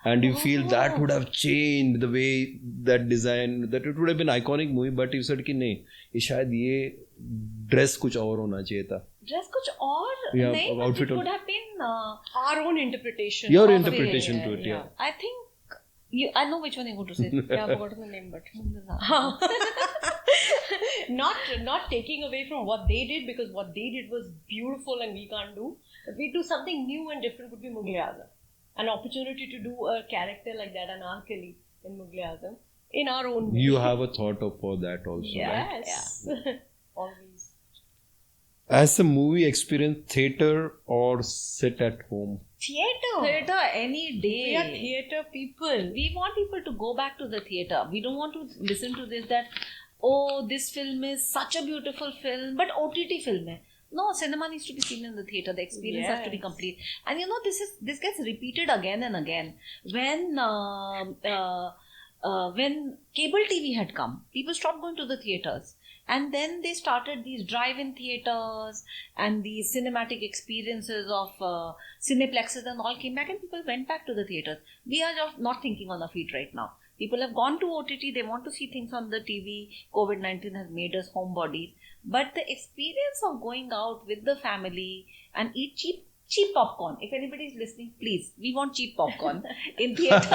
and you feel that would have changed the way that design, that it would have been iconic movie, but you said कि नहीं, ये शायद ये dress कुछ और होना चाहिए था. Dress कुछ और Yeah, नहीं, but outfit it of- would have been Our own interpretation. Your of interpretation it. to it, yeah. I think I know which one you're going to say. Yeah, I've forgotten the name, but not taking away from what they did, because what they did was beautiful and we can't do. But we do something new and different would be Mughal Azam. An opportunity to do a character like that, an Anarkali in Mughal Azam, in our own way. You have a thought of for that also, right? Yes. Always. As a movie experience, theater or sit at home? Theatre any day. We are theatre people. We want people to go back to the theatre. We don't want to listen to this that, oh, this film is such a beautiful film, but OTT film hai. No, cinema needs to be seen in the theatre. The experience has to be Yes. complete. And this gets repeated again and again. When cable TV had come, people stopped going to the theatres. And then they started these drive-in theatres and these cinematic experiences of cineplexes and all came back, and people went back to the theatres. We are just not thinking on our feet right now. People have gone to OTT, they want to see things on the TV. COVID-19 has made us homebodies. But the experience of going out with the family and eat cheap popcorn. If anybody is listening, please, we want cheap popcorn in theatres.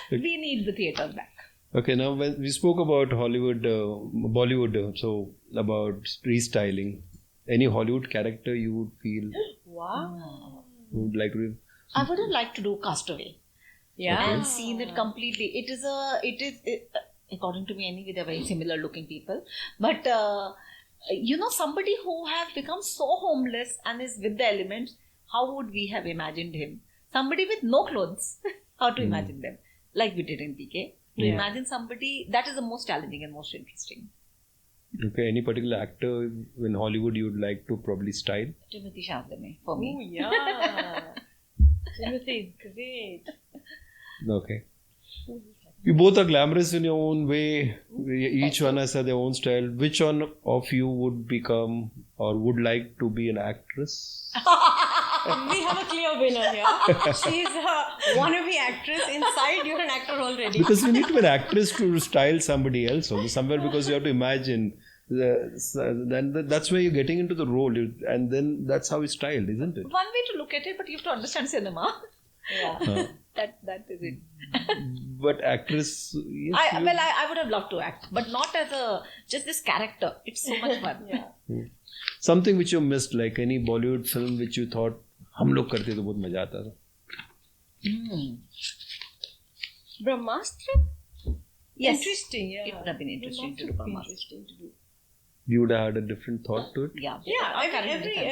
We need the theatres back. Okay, now when we spoke about Hollywood, Bollywood, so about restyling. Any Hollywood character you would feel? Wow. who would like to? I would have liked to do Castaway. Yeah. And seen it completely. It is according to me anyway, they're very similar looking people. But, somebody who have become so homeless and is with the elements, how would we have imagined him? Somebody with no clothes, how to imagine them? Like we did in PK. To imagine somebody, that is the most challenging and most interesting. Okay, any particular actor in Hollywood you would like to probably style? Timothy Chalamet, for Oh, me. yeah. Timothy is great. Okay. You both are glamorous in your own way. Each one has their own style. Which one of you would become or would like to be an actress? We have a clear winner here. She's a wannabe actress. Inside, you're an actor already. Because you need to be an actress to style somebody else also somewhere, because you have to imagine. Then that's where you're getting into the role, and then that's how it's styled, isn't it? One way to look at it, but you have to understand cinema. Yeah. That is it. But actress, yes, I would have loved to act, but not as just this character. It's so much fun. Yeah. something which you missed, like any Bollywood film which you thought हम लोग करते तो बहुत मजा आता था. Brahmastra? Yes. Interesting, yeah. It would have been interesting to do Brahmastra would be Brahmastra. interesting to do. You would have had a different thought to it. Yeah. Yeah,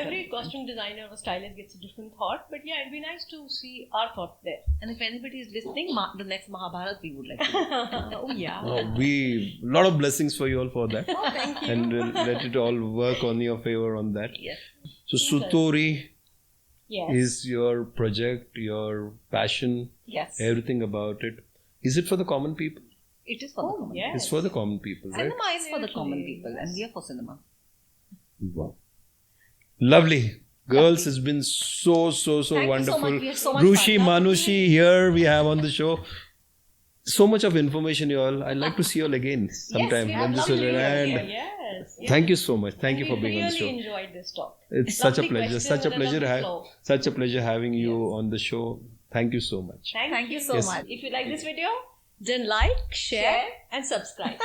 every costume designer or stylist gets a different thought, but yeah, it'd be nice to see our thought there. And if anybody is listening, the next Mahabharat we would like to do. Oh yeah. We lot of blessings for you all for that, Oh, thank you. and let it all work on your favor on that. Yes. So Sutori Yes. is your project, your passion, Yes. everything about it. Is it for the common people? It is for the common yes. It's for the common people, right? Cinema is for the common Absolutely, people, and we are for cinema. Wow. Lovely. Girls, it's been so Thank you so wonderful. much. We had so much Rushi, fun. Manushi, here we have on the show. So much of information, you all. I'd like to see you all again sometime. Yes, when this will end. And yes. thank you so much. Thank you for being on the We show. really enjoyed this talk. It's such a Lovely pleasure. questions Such a and a pleasure. lovely flow. Such a pleasure having you on the show. Thank you so much. Thank you so Yes. much. If you like this video, then like, share and subscribe.